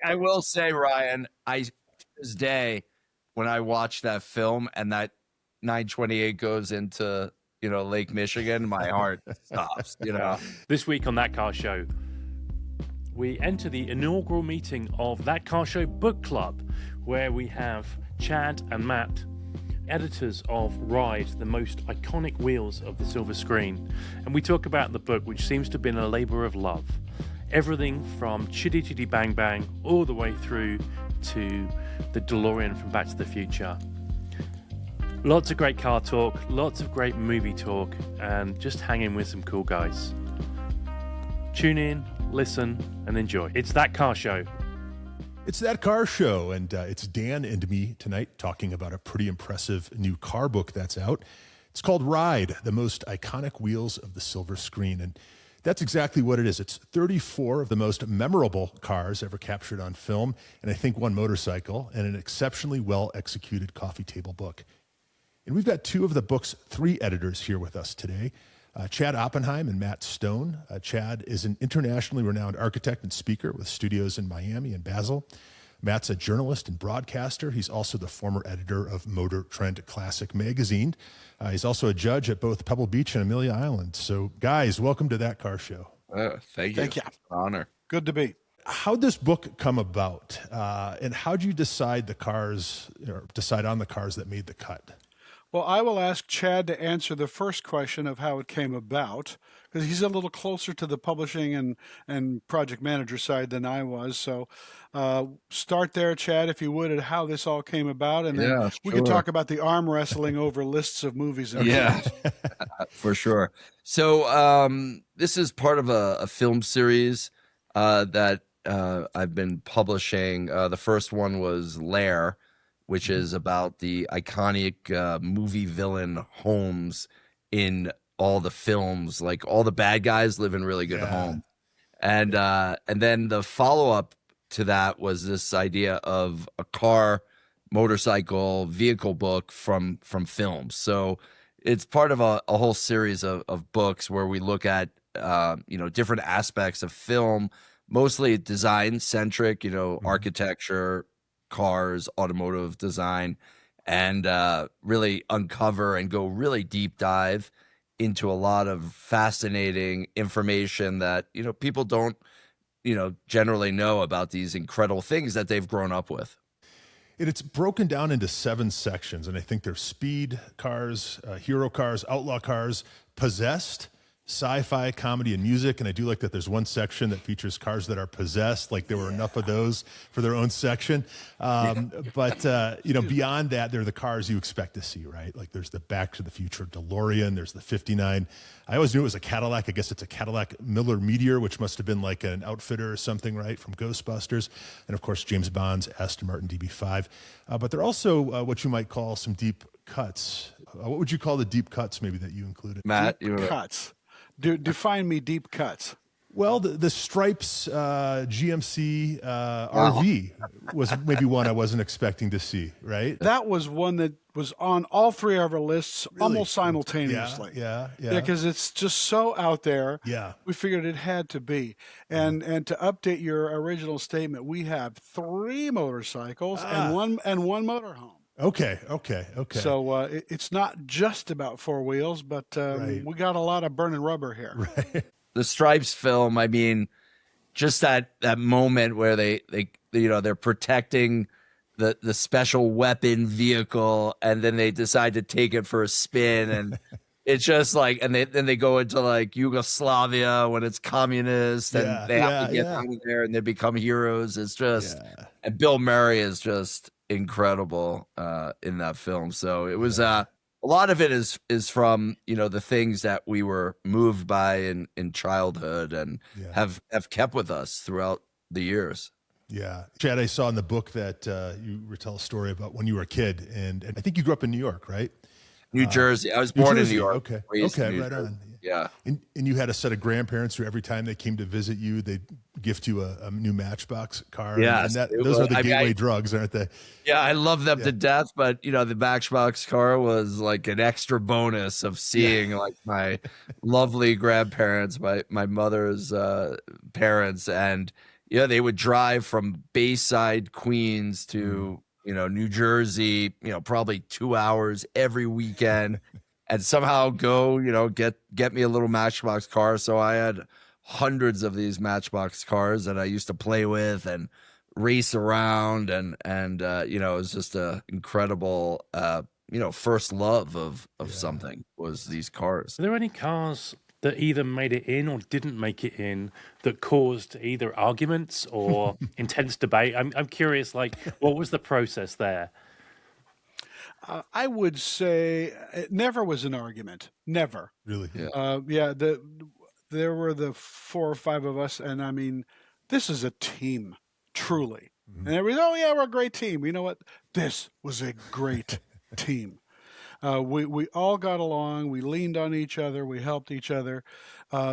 I will say, Ryan, to this day, when I watch that film and that 928 goes into, Lake Michigan, my heart stops. This week on That Car Show, we enter the inaugural meeting of That Car Show Book Club, where we have Chad and Matt, editors of Ride, the most iconic wheels of the silver screen. And we talk about the book, which seems to have been a labor of love. Everything from Chitty Chitty Bang Bang all the way through to the DeLorean from Back to the Future. Lots of great car talk, lots of great movie talk, and just hanging with some cool guys. Tune in, listen, and enjoy. It's That Car Show. It's That Car Show, and it's Dan and me tonight talking about a pretty impressive new car book that's out. It's called Ride, the most iconic wheels of the silver screen, and that's exactly what it is. It's 34 of the most memorable cars ever captured on film, and I think one motorcycle, and an exceptionally well-executed coffee table book. And we've got two of the book's three editors here with us today, Chad Oppenheim and Matt Stone. Chad is an internationally renowned architect and speaker with studios in Miami and Basel. Matt's a journalist and broadcaster. He's also the former editor of Motor Trend Classic magazine. He's also a judge at both Pebble Beach and Amelia Island. So, guys, welcome to That Car Show. Thank you. Thank you. Honor. Good to be. How'd this book come about? And how'd you decide on the cars that made the cut? Well, I will ask Chad to answer the first question of how it came about, because he's a little closer to the publishing and project manager side than I was. So start there, Chad, if you would, at how this all came about. And then we can talk about the arm wrestling over lists of movies. And for sure. So this is part of a film series that I've been publishing. The first one was Lair, which is about the iconic movie villain homes in all the films. Like, all the bad guys live in really good homes. And then the follow-up to that was this idea of a car, motorcycle, vehicle book from films. So it's part of a whole series of books where we look at different aspects of film, mostly design-centric, architecture, cars, automotive design, and really uncover and go really deep dive into a lot of fascinating information that people don't generally know about these incredible things that they've grown up with. And it's broken down into 7 sections, and I think they're speed cars, hero cars, outlaw cars, possessed, sci-fi, comedy, and music. And I do like that there's one section that features cars that are possessed. Like, there were enough of those for their own section. But beyond that, they're the cars you expect to see, right? Like, there's the Back to the Future DeLorean. There's the 59. I always knew it was a Cadillac. I guess it's a Cadillac Miller Meteor, which must have been like an outfitter or something, right, from Ghostbusters. And, of course, James Bond's Aston Martin DB5. But they're also what you might call some deep cuts. What would you call the deep cuts maybe that you included? Matt, cuts. Define me deep cuts. Well, the Stripes GMC RV was maybe one I wasn't expecting to see, right? That was one that was on all three of our lists almost simultaneously. Yeah. Because it's just so out there. Yeah. We figured it had to be. And to update your original statement, we have 3 motorcycles and one motorhome. Okay. So it's not just about 4 wheels, but we got a lot of burning rubber here. Right. The Stripes film, I mean, just that moment where they're protecting the special weapon vehicle, and then they decide to take it for a spin, and it's just like, and then they go into like Yugoslavia when it's communist, and they have to get out of there, and they become heroes. It's just, and Bill Murray is just incredible in that film. So it was a lot of it is from the things that we were moved by in childhood and have kept with us throughout the years. Yeah, Chad, I saw in the book that you tell a story about when you were a kid, and I think you grew up in New York, right? New Jersey. I was born in New York. Okay, right on. Yeah. And you had a set of grandparents who every time they came to visit you, they'd gift you a new Matchbox car. Yeah. And those are the gateway drugs, aren't they? Yeah, I love them to death, but the Matchbox car was like an extra bonus of seeing like my lovely grandparents, my mother's parents, and yeah, they would drive from Bayside, Queens to, New Jersey, probably 2 hours every weekend and somehow go, get me a little Matchbox car. So I had hundreds of these Matchbox cars that I used to play with and race around and it was just a incredible, first love of something was these cars. Are there any cars that either made it in or didn't make it in that caused either arguments or intense debate? I'm curious, like, what was the process there? I would say it never was an argument. Never. Really? Yeah. There were the 4 or 5 of us, and I mean, this is a team, truly. And everybody, oh yeah, we're a great team. You know what? This was a great team. We all got along. We leaned on each other. We helped each other.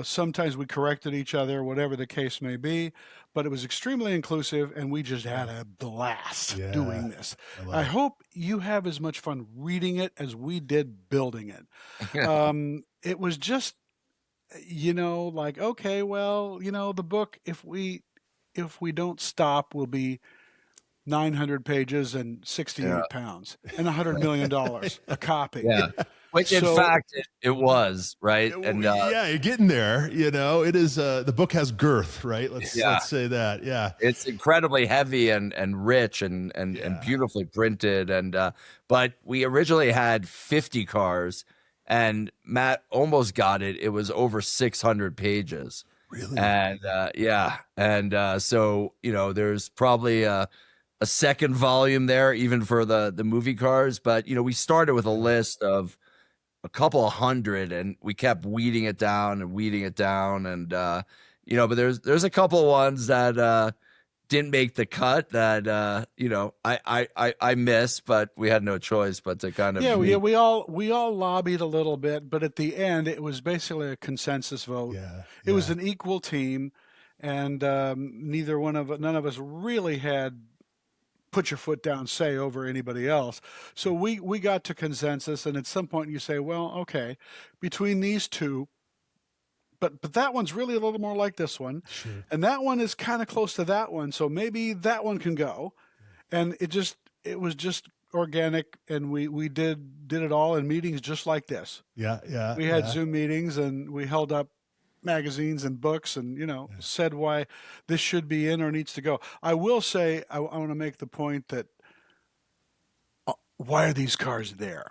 Sometimes we corrected each other, whatever the case may be. But it was extremely inclusive, and we just had a blast doing this. I hope you have as much fun reading it as we did building it. It was just, like, okay, well, the book, if we don't stop, will be 900 pages and 68 pounds and $100 million a copy. Yeah. Which in fact it was, right? And you're getting there. It is the book has girth, right? Let's say that. Yeah. It's incredibly heavy and rich and beautifully printed. And but we originally had 50 cars and Matt almost got it. It was over 600 pages. Really? And so there's probably a second volume there, even for the movie cars. But, we started with a list of a couple of hundred and we kept weeding it down. And, but there's a couple of ones that didn't make the cut that, I missed, but we had no choice but to kind of. We all lobbied a little bit, but at the end, it was basically a consensus vote. It was an equal team. And none of us really had put your foot down say over anybody else. So we got to consensus, and at some point you say, well, okay, between these two, but that one's really a little more like this one, and that one is kind of close to that one, so maybe that one can go. And it was just organic, and we did it all in meetings just like this. We had Zoom meetings, and we held up magazines and books and said why this should be in or needs to go. I will say I want to make the point that why are these cars there?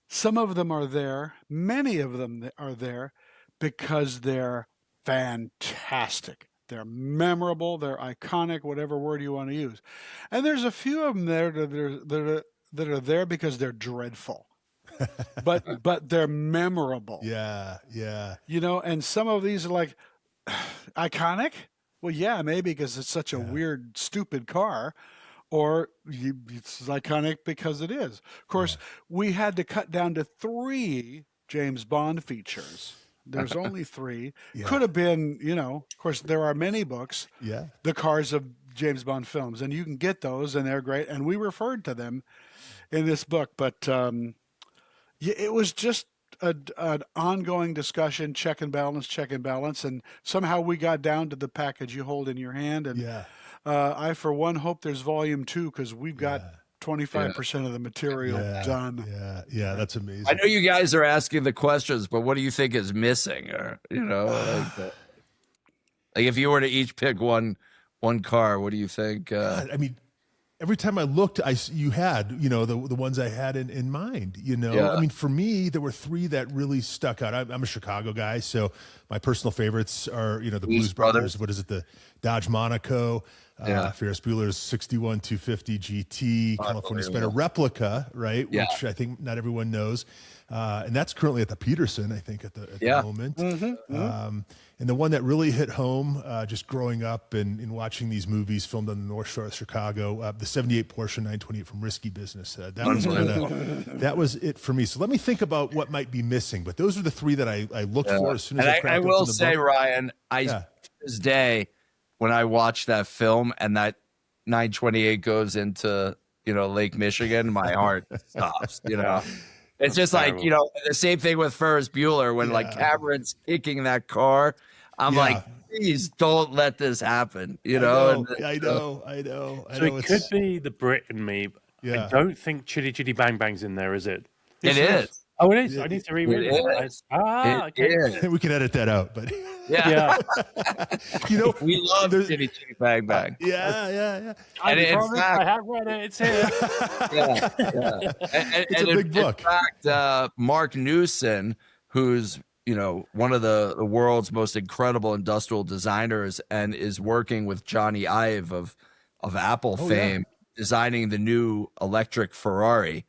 Some of them are there, many of them are there because they're fantastic. They're memorable, they're iconic, whatever word you want to use. And there's a few of them there that are there because they're dreadful. but they're memorable. And some of these are like iconic. Well, yeah, maybe because it's such a weird, stupid car, or it's iconic because it is. Of course, we had to cut down to 3 James Bond features. There's only 3. Could have been, of course, there are many books, the cars of James Bond films, and you can get those, and they're great. And we referred to them in this book, but it was just an ongoing discussion, check and balance, and somehow we got down to the package you hold in your hand. And I, for one, hope there's volume 2 because we've got 25% of the material done. That's amazing. I know you guys are asking the questions, but what do you think is missing? Or like if you were to each pick one car, what do you think? I mean, every time I looked, you had, the ones I had in mind, I mean, for me, there were 3 that really stuck out. I'm a Chicago guy, so my personal favorites are, the Blues Brothers. What is it? The Dodge Monaco, Ferris Bueller's 61 250 GT, California Spinner replica, right? Which I think not everyone knows. And that's currently at the Peterson, I think, at the moment. And the one that really hit home, just growing up and watching these movies filmed on the North Shore of Chicago, the 78 Porsche 928 from Risky Business. That was it for me. So let me think about what might be missing. But those are the 3 that I looked for as soon as I cracked I will open the say, book. Ryan, to this day, when I watch that film and that 928 goes into, Lake Michigan, my heart stops, It's just like, the same thing with Ferris Bueller when like Cameron's kicking that car. I'm like, please don't let this happen. You I know, know, I know, I know. I So know it could be the Brit in me. But Yeah. I don't think Chitty Chitty Bang Bang's in there, is it? it is. Oh, it is. I need to reread it. is. It Okay. is. We can edit that out, but Yeah. Yeah. We love there's- Chitty Chitty Bang Bang. yeah. And in promise, fact- I have read it. It's here. Yeah. It's a big book. In fact, Mark Newson, who's one of the world's most incredible industrial designers, and is working with Johnny Ive of Apple fame, designing the new electric Ferrari.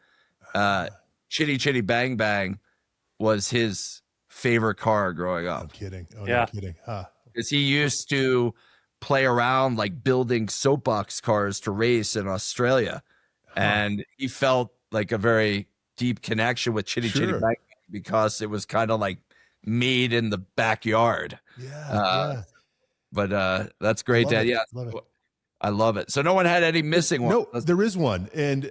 Chitty Chitty Bang Bang was his favorite car growing I'm up, kidding. Oh, Yeah. no kidding. Huh. because he used to play around like building soapbox cars to race in Australia, and he felt like a very deep connection with Chitty Chitty Sure. Bang Bang because it was kind of like made in the backyard. Yeah. But that's great, Love Dad. it, Yeah, love it. I love it. So no one had any missing ones. No, there is one, and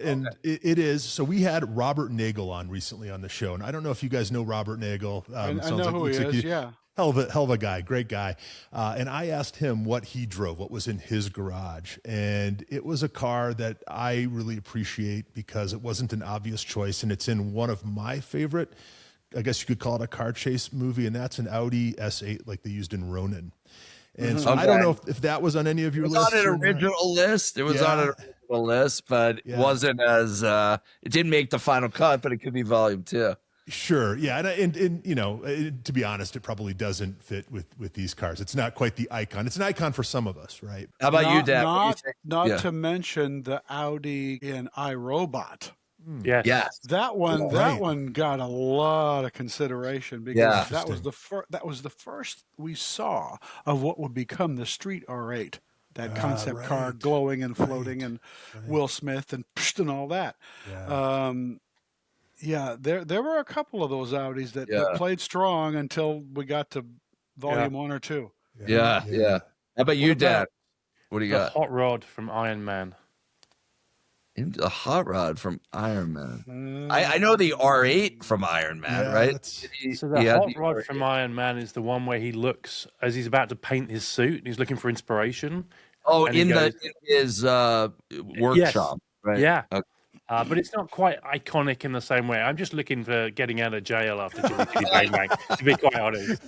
it is. So we had Robert Nagel on recently on the show, and I don't know if you guys know Robert Nagel. I Sounds know like- who he looks like is. Yeah. Hell of a guy, great guy. And I asked him what he drove, what was in his garage. And it was a car that I really appreciate because it wasn't an obvious choice. And it's in one of my favorite, I guess you could call it a car chase movie. And that's an Audi S8 like they used in Ronin. And so I don't know if that was on any of your It was lists. on an or not. original list. It was on an original list, but it wasn't as it didn't make the final cut, but it could be volume 2. Sure. Yeah. And to be honest, it probably doesn't fit with these cars. It's not quite the icon. It's an icon for some of us, right? How about you, Dad? What do you think? Not Yeah. to mention the Audi in iRobot. Yes. Yes. That one, Right. that one got a lot of consideration because Yeah. that was the first we saw of what would become the Street R8. That concept car right. glowing and floating, and Will Smith and psht and all that. There were a couple of those Audis that played strong until we got to volume 1 or 2. Yeah. How about you, What Dad? about What do you The got? hot rod from Iron Man. Into the hot rod from Iron Man. I know the R8 from Iron Man, Yeah, right? that's- So the hot rod from Iron Man is the one where he looks as he's about to paint his suit and he's looking for inspiration. Oh, and he in goes- his workshop, right? Yeah. Okay. But it's not quite iconic in the same way. I'm just looking for getting out of jail after Jimmy Jimmy Bang Bang, to be quite honest.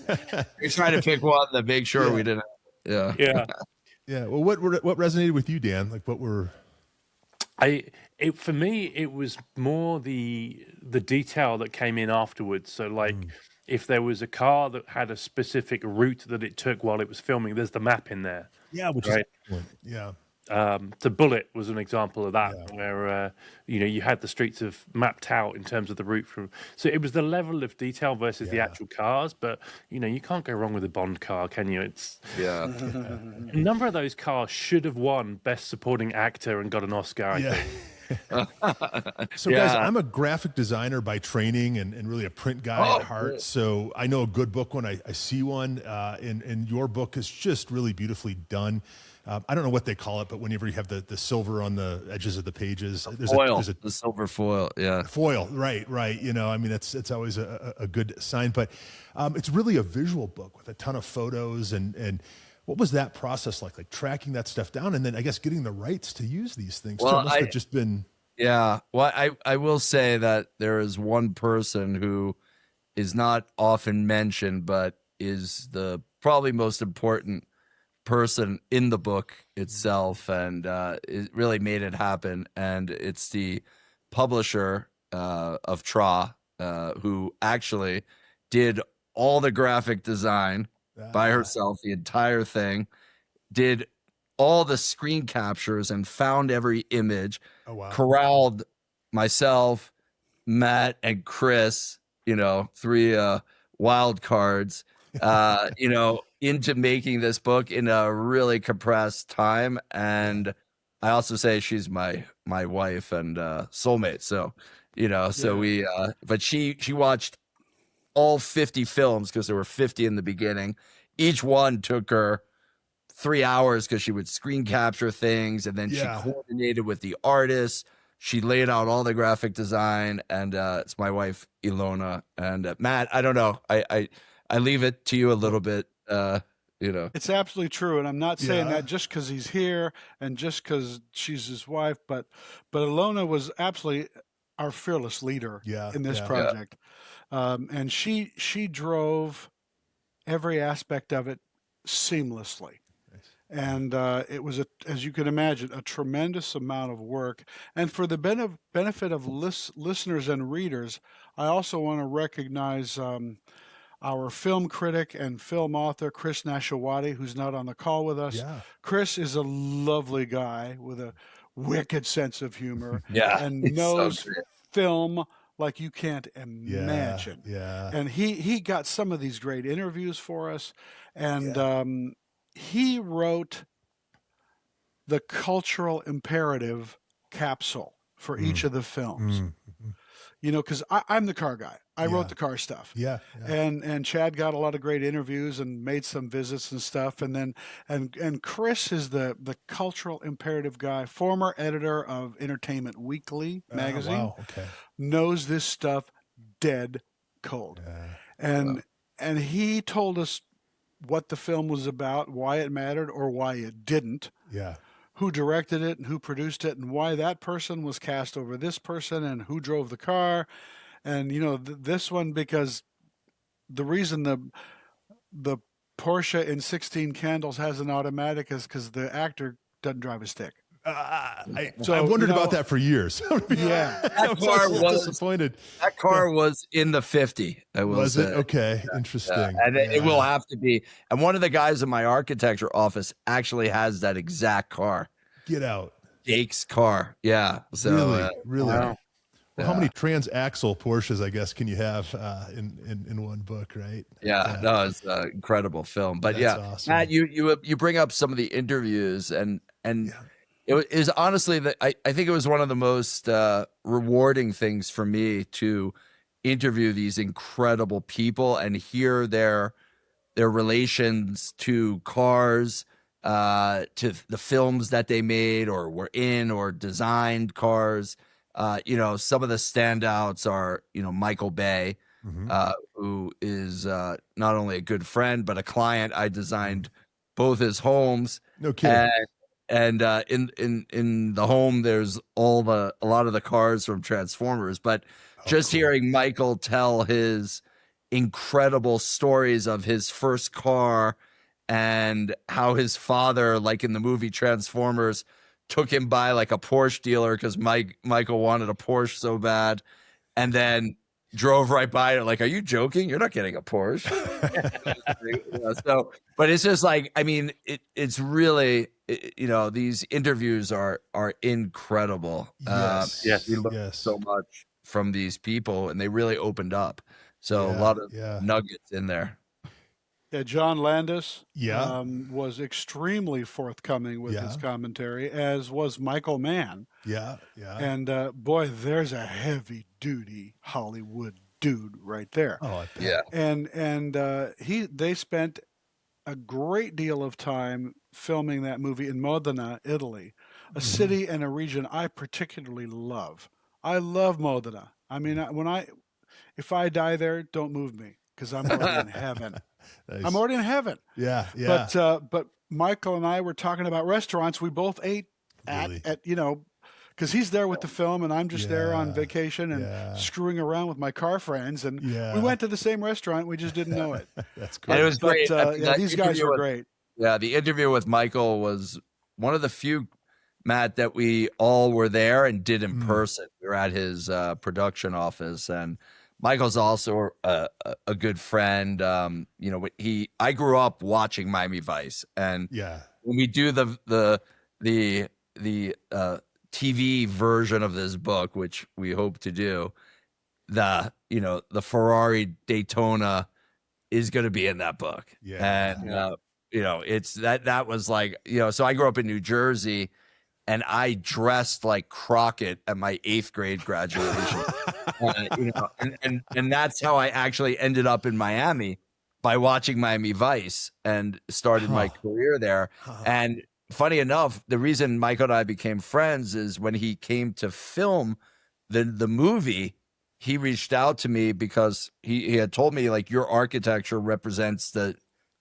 You're trying to pick one to make sure we didn't. Yeah. Yeah. Yeah. Well, what resonated with you, Dan? Like what were For me, it was more the detail that came in afterwards. So, like, if there was a car that had a specific route that it took while it was filming, there's the map in there. which Right. is excellent. Yeah. The Bullet was an example of that, where you had the streets of mapped out in terms of the route from. So it was the level of detail versus the actual cars, but you can't go wrong with a Bond car, can you? It's Yeah. a number of those cars should have won Best Supporting Actor and got an Oscar. I think. So guys, I'm a graphic designer by training and really a print guy at heart. Good. So I know a good book when I see one, and your book is just really beautifully done. I don't know what they call it, but whenever you have the silver on the edges of the pages, Foil, there's a the silver foil. Yeah. foil, right. It's always a good sign, but it's really a visual book with a ton of photos and what was that process like tracking that stuff down and then I guess getting the rights to use these things too? It must have just been. Yeah. Well, I will say that there is one person who is not often mentioned, but is the probably most important person in the book itself, and it really made it happen. And it's the publisher of Tra, who actually did all the graphic design by herself, the entire thing, did all the screen captures and found every image, corralled myself, Matt, and Chris, 3 wild cards, into making this book in a really compressed time. And I also say she's my wife and soulmate. So, we, but she watched all 50 films because there were 50 in the beginning. Each one took her 3 hours because she would screen capture things, and then she coordinated with the artists. She laid out all the graphic design, and it's my wife Ilona and Matt. I don't know. I leave it to you a little bit. you know. It's absolutely true, and I'm not saying Yeah. that just because he's here and just because she's his wife, but Alona was absolutely our fearless leader Yeah, in this yeah. project, and she drove every aspect of it seamlessly. And it was, as you can imagine, a tremendous amount of work. And for the benefit of listeners and readers, I also want to recognize our film critic and film author, Chris Nashawati, who's not on the call with us. Yeah. Chris is a lovely guy with a wicked sense of humor Yeah, and it's so knows great. film like you can't Yeah. imagine. Yeah. And he got some of these great interviews for us. And he wrote the cultural imperative capsule for each of the films. You know, because I'm the car guy. I wrote the car stuff. Yeah. And Chad got a lot of great interviews and made some visits and stuff. And then and Chris is the cultural imperative guy, former editor of Entertainment Weekly magazine. Wow. Okay. Knows this stuff dead cold. And he told us what the film was about, why it mattered or why it didn't. Yeah. Who directed it and who produced it and why that person was cast over this person and who drove the car. And, you know, this one, because the reason the Porsche in 16 Candles has an automatic is because the actor doesn't drive a stick. I So, wondered you know, about that for years. Yeah. I was car so was- disappointed. That car was in the 50. I will Was say. it? Okay. Interesting. And it will have to be. And one of the guys in my architecture office actually has that exact car. Get out. Jake's car. Yeah. So Really? Really? Wow. Well, how many transaxle Porsches, I guess, can you have in one book, right? yeah, no, it's an incredible film. But That's yeah, awesome. Matt, you bring up some of the interviews, and it is honestly that I think it was one of the most rewarding things for me to interview these incredible people and hear their relations to cars, to the films that they made or were in or designed cars. You know, some of the standouts are, you know, Michael Bay, who is not only a good friend but a client. I designed both his homes. No kidding. And in the home, there's a lot of the cars from Transformers. But just hearing Michael tell his incredible stories of his first car and how his father, like in the movie Transformers, took him by like a Porsche dealer because Michael wanted a Porsche so bad, and then drove right by it. Like, are you joking? You're not getting a Porsche. You know, so, but it's just like, I mean, it's really, you know, these interviews are incredible. Yes. We learned Yes. so much from these people, and they really opened up. So a lot of nuggets in there. Yeah, John Landis Yeah. was extremely forthcoming with his commentary, as was Michael Mann. Yeah. Yeah. And boy, there's a heavy duty Hollywood dude right there. Oh, I bet. Yeah. And they spent a great deal of time filming that movie in Modena, Italy, a city and a region I particularly love. I love Modena. I mean, if I die there, don't move me because I'm already in heaven. Nice. I'm already in heaven. Yeah. Yeah. But Michael and I were talking about restaurants we both ate Really? at you know, because he's there with the film and I'm just there on Yeah. vacation and screwing around with my car friends, and Yeah. we went to the same restaurant. We just didn't know it. That's cool. And it was But great. I mean, yeah, that these guys interview were with- great. Yeah, the interview with Michael was one of the few, Matt, that we all were there and did in person. We were at his production office, and Michael's also a good friend. You know, I grew up watching Miami Vice, and Yeah. when we do the TV version of this book, which we hope to do, the Ferrari Daytona is going to be in that book. Yeah. And you know, it's that was like, you know, so I grew up in New Jersey, and I dressed like Crockett at my 8th grade graduation. You know, and that's how I actually ended up in Miami, by watching Miami Vice, and started my career there. And funny enough, the reason Michael and I became friends is when he came to film the movie, he reached out to me because he had told me, like, your architecture represents the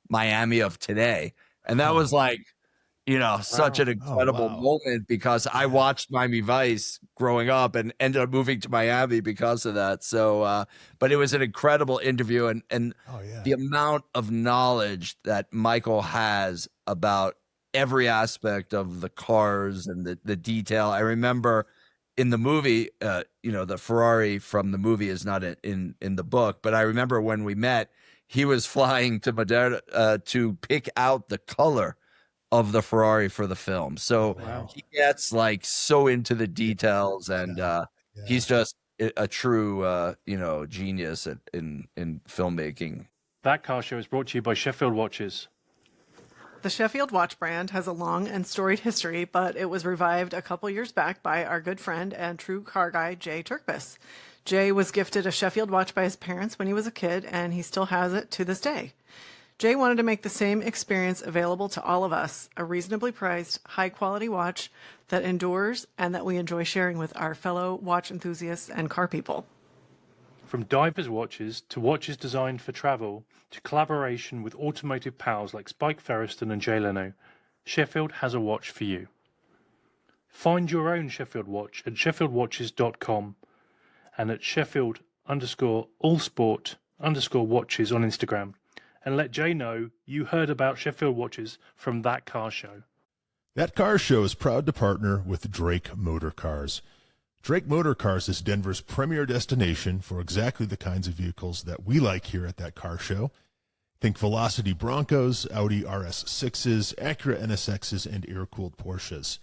Miami of today. And that was like, such an incredible wow. moment because I watched Miami Vice growing up and ended up moving to Miami because of that. So, but it was an incredible interview, and the amount of knowledge that Michael has about every aspect of the cars and the detail. I remember in the movie, the Ferrari from the movie is not in the book, but I remember when we met, he was flying to Madeira to pick out the color of the Ferrari for the film. So he gets like so into the details, and he's just a true genius in filmmaking. That car show is brought to you by Sheffield Watches. The Sheffield watch brand has a long and storied history, but it was revived a couple years back by our good friend and true car guy, Jay Turkbus. Jay was gifted a Sheffield watch by his parents when he was a kid, and he still has it to this day. Jay wanted to make the same experience available to all of us, a reasonably priced, high-quality watch that endures and that we enjoy sharing with our fellow watch enthusiasts and car people. From divers watches to watches designed for travel to collaboration with automotive pals like Spike Ferriston and Jay Leno, Sheffield has a watch for you. Find your own Sheffield watch at sheffieldwatches.com and at Sheffield_allsport_watches on Instagram. And let Jay know you heard about Sheffield Watches from That Car Show. That Car Show is proud to partner with Drake Motorcars. Drake Motorcars is Denver's premier destination for exactly the kinds of vehicles that we like here at That Car Show. Think Velocity Broncos, Audi RS6s, Acura NSXs, and air-cooled Porsches.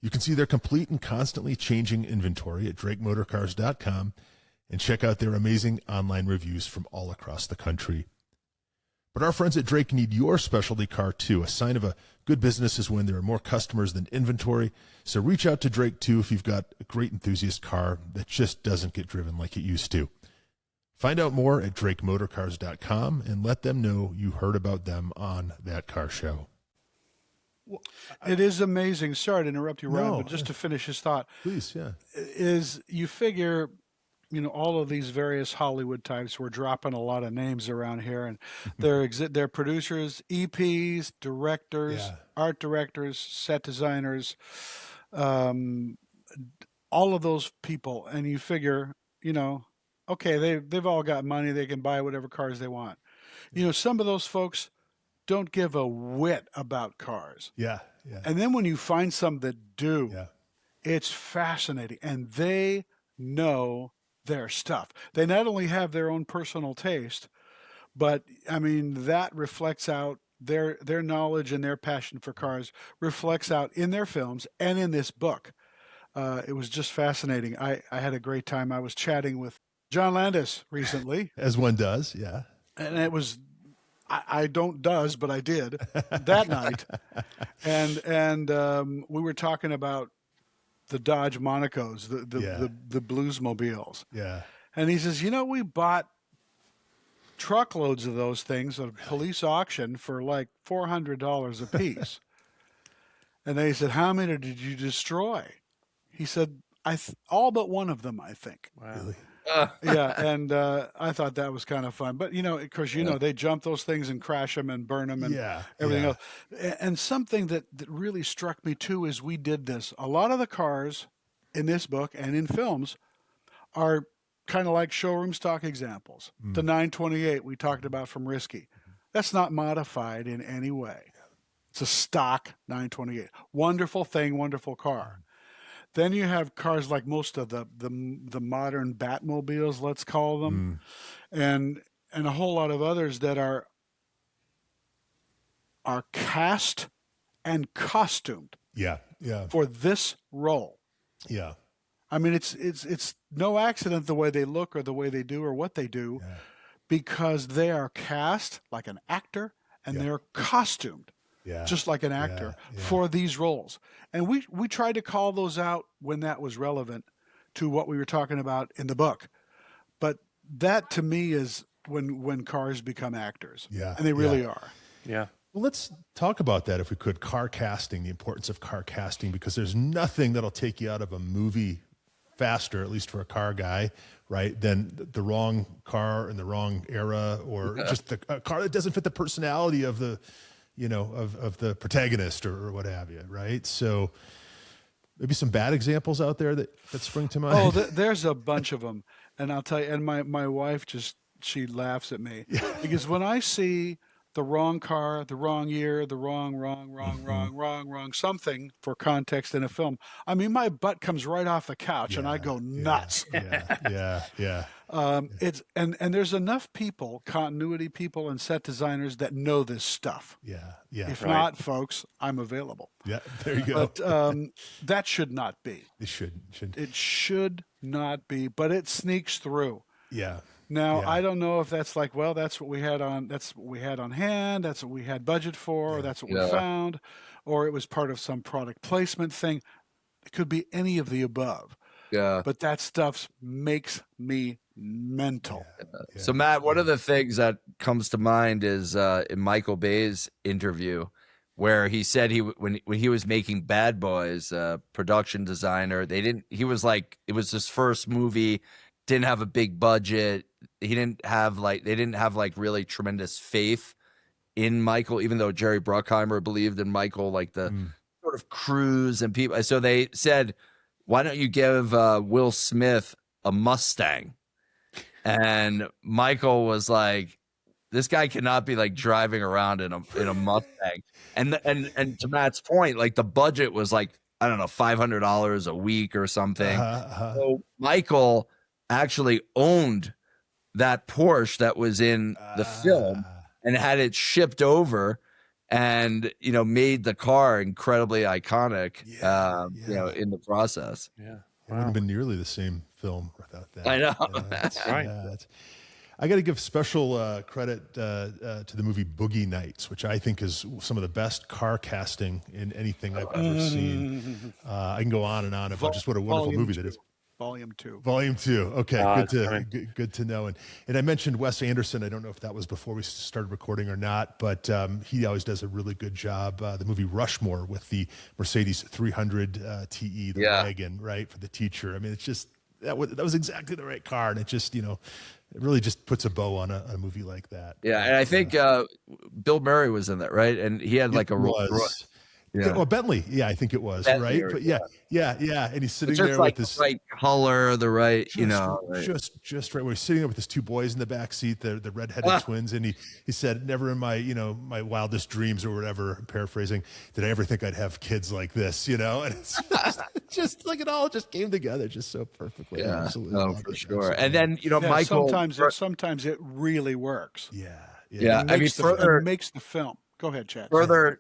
You can see their complete and constantly changing inventory at DrakeMotorcars.com and check out their amazing online reviews from all across the country. But our friends at Drake need your specialty car too. A sign of a good business is when there are more customers than inventory. So reach out to Drake too if you've got a great enthusiast car that just doesn't get driven like it used to. Find out more at DrakeMotorcars.com and let them know you heard about them on That Car Show. It is amazing. Sorry to interrupt you, Ryan, No. but just to finish his thought, Please, yeah. is you figure, all of these various Hollywood types, we're dropping a lot of names around here, and they're producers, EPs, directors, art directors, set designers, all of those people. And you figure, okay, they've all got money. They can buy whatever cars they want. Some of those folks don't give a whit about cars. Yeah. And then when you find some that do, Yeah. it's fascinating. And they know their stuff. They not only have their own personal taste, but that reflects out their knowledge, and their passion for cars reflects out in their films and in this book. It was just fascinating. I had a great time. I was chatting with John Landis recently. As one does, yeah. And it was, I don't does, but I did that night. And we were talking about the Dodge Monacos, the Bluesmobiles. Yeah. And he says, we bought truckloads of those things at a police auction for like $400 a piece. And they said, how many did you destroy? He said, all but one of them, I think. Wow. Really? Yeah, and I thought that was kind of fun. But, of course, they jump those things and crash them and burn them and everything else. And something that really struck me, too, is we did this. A lot of the cars in this book and in films are kind of like showroom stock examples. The 928 we talked about from Risky. That's not modified in any way. It's a stock 928. Wonderful thing, wonderful car. Then you have cars like most of the modern Batmobiles, let's call them, and a whole lot of others that are cast and costumed for this role. Yeah. It's no accident the way they look or the way they do or what they do, because they are cast like an actor and they're costumed. Just like an actor for these roles. And we tried to call those out when that was relevant to what we were talking about in the book. But that to me is when cars become actors. Yeah. And they really are. Yeah. Well, let's talk about that if we could. Car casting, the importance of car casting, because there's nothing that'll take you out of a movie faster, at least for a car guy, right, than the wrong car in the wrong era, or just a car that doesn't fit the personality of the, of the protagonist or what have you, right? So maybe some bad examples out there that spring to mind. Oh, there's a bunch of them, and I'll tell you. And my wife she laughs at me because when I see the wrong car, the wrong year, the wrong something for context in a film, I mean, my butt comes right off the couch and I go nuts. Yeah. It's and there's enough people, continuity people and set designers that know this stuff. Yeah. If not, folks, I'm available. Yeah, there you go. But that should not be. It should. It should not be, but it sneaks through. Yeah. Now, Yeah. I don't know if that's like, well, that's what we had on hand, that's what we had budget for, or that's what we found, or it was part of some product placement thing. It could be any of the above. Yeah. But that stuff makes me mental. So Matt, one of the things that comes to mind is in Michael Bay's interview, where he said when he was making Bad Boys, production designer, he was like, it was his first movie, didn't have a big budget. They didn't have really tremendous faith in Michael, even though Jerry Bruckheimer believed in Michael, like the sort of cruise and people. So they said, why don't you give Will Smith a Mustang? And Michael was like, this guy cannot be like driving around in a Mustang. And to Matt's point, like the budget was like, I don't know, $500 a week or something. So Michael actually owned that Porsche that was in the film and had it shipped over and, made the car incredibly iconic, in the process. Yeah. It wouldn't have been nearly the same film without that. I know. That's right. I got to give special credit to the movie Boogie Nights, which I think is some of the best car casting in anything I've ever seen. I can go on and on about just what a wonderful movie that is. Volume 2. Volume 2. Okay, good to know. And I mentioned Wes Anderson. I don't know if that was before we started recording or not, but he always does a really good job. The movie Rushmore with the Mercedes 300 TE, the wagon, right, for the teacher. I mean, it's just that was exactly the right car, and it just it really just puts a bow on a movie like that. Yeah, and I think Bill Murray was in that, right? And he had like a Rolls Royce. Yeah. Well, Bentley. Yeah, I think it was Bentley, right. But yeah. And he's sitting just there like with this the right color, the right, just right. We're sitting there with his two boys in the back seat, the redheaded twins, and he said, "Never in my my wildest dreams or whatever." Paraphrasing, did I ever think I'd have kids like this? And it's just like it all just came together just so perfectly. Yeah, absolutely. no, for sure. And then Michael. Sometimes it really works. Yeah. I mean, it makes the film. Go ahead, Chad. Further,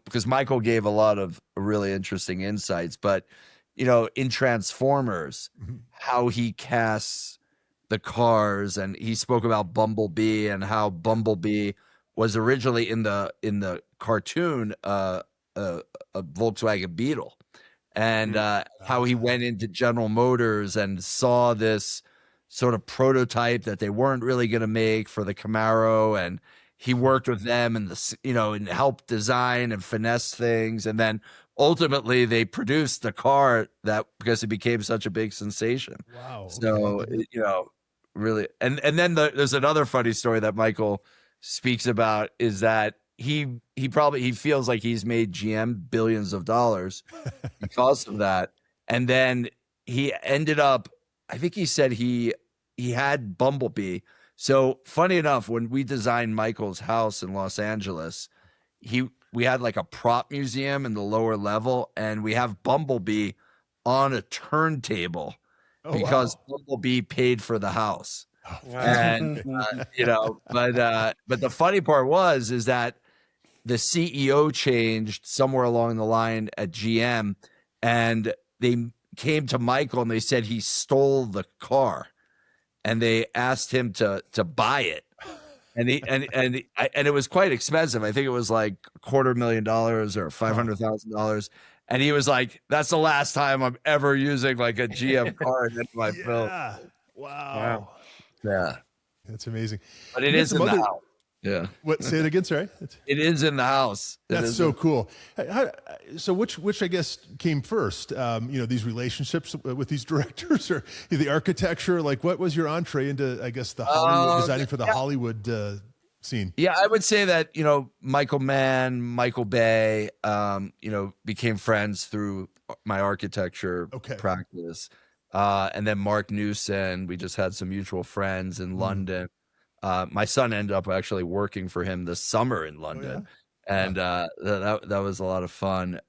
because Michael gave a lot of really interesting insights, but, in Transformers, how he casts the cars, and he spoke about Bumblebee and how Bumblebee was originally in the cartoon a Volkswagen Beetle, and how he went into General Motors and saw this sort of prototype that they weren't really going to make for the Camaro, and he worked with them and and helped design and finesse things. And then ultimately they produced the car because it became such a big sensation. Wow. So, really. And then there's another funny story that Michael speaks about is that he feels like he's made GM billions of dollars because of that. And then he ended up, I think he said he had Bumblebee. So funny enough, when we designed Michael's house in Los Angeles, we had like a prop museum in the lower level, and we have Bumblebee on a turntable because Bumblebee paid for the house. Wow. And but the funny part is that the CEO changed somewhere along the line at GM, and they came to Michael and they said he stole the car. And they asked him to buy it, and it was quite expensive. I think it was like $250,000 or $500,000. And he was like, "That's the last time I'm ever using like a GM car in my film." Wow. Yeah, That's amazing. But it is in the house. Yeah. What? Say it again. Sorry. It is in the house. That's so cool. So which I guess came first? These relationships with these directors, or the architecture. Like, what was your entree into, I guess, the Hollywood designing for the Hollywood scene? Yeah, I would say that, Michael Mann, Michael Bay, became friends through my architecture practice. And then Mark Newson, we just had some mutual friends in London. My son ended up actually working for him this summer in London. And that was a lot of fun.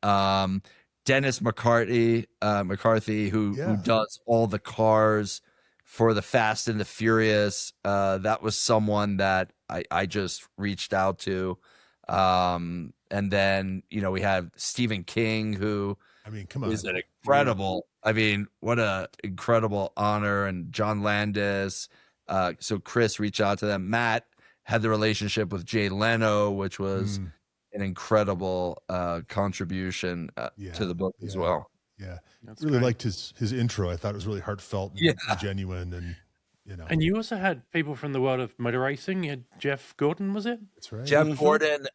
Dennis McCarthy, who does all the cars for the Fast and the Furious. That was someone that I just reached out to. And then, we have Stephen King, who come on, is an incredible, what a incredible honor. And John Landis. So Chris reached out to them. Matt had the relationship with Jay Leno, which was an incredible contribution to the book as well. Yeah, really liked his intro. I thought it was really heartfelt and genuine, and And you also had people from the world of motor racing. You had Jeff Gordon, was it? That's right. Jeff Gordon.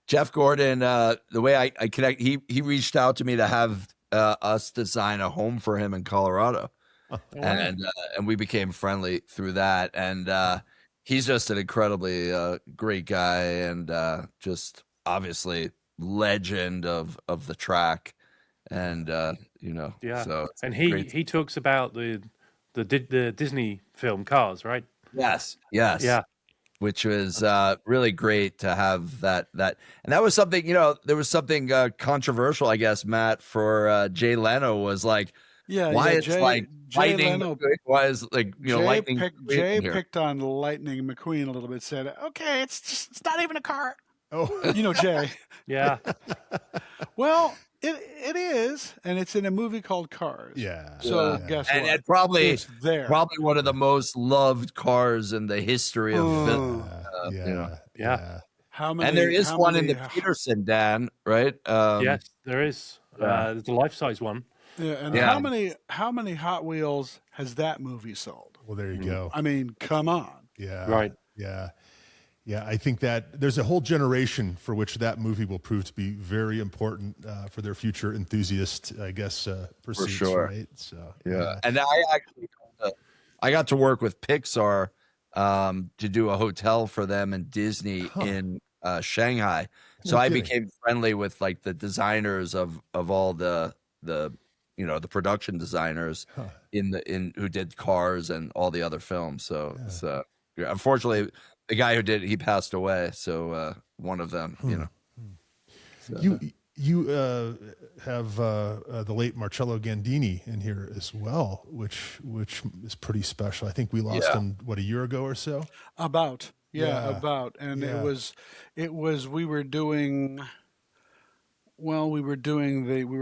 Jeff Gordon. The way I connect, he reached out to me to have us design a home for him in Colorado. And we became friendly through that. And he's just an incredibly great guy, and just obviously legend of the track. And so and he talks about the Disney film Cars, right? Yes. Yeah. Which was really great to have that, and that was something, there was something controversial, I guess, Matt, for Jay Leno, was like, why it's like Lightning Leno, McQueen? Why is Lightning Jay here? picked on Lightning McQueen a little bit, said, okay, it's not even a car. Oh, Jay. Yeah. Well, it is, and it's in a movie called Cars. Yeah. So guess what? And it probably It's there. probably one of the most loved cars in the history of film. Yeah. How many? And there is one in the Peterson, Dan, right? Yes, there is. There's a life-size one. Yeah, and Yeah. how many Hot Wheels has that movie sold? Well, there you go. I mean, come on. Yeah. Right. Yeah. Yeah. I think that there's a whole generation for which that movie will prove to be very important for their future enthusiast, I guess, pursuits. sure. Right. So, And I got to work with Pixar to do a hotel for them and Disney in Shanghai. So I became friendly with like the designers of all the production designers who did Cars and all the other films. So unfortunately, the guy who did it, he passed away. So one of them, So, You have the late Marcello Gandini in here as well, which is pretty special. I think we lost him a year ago or so. About. And it was we were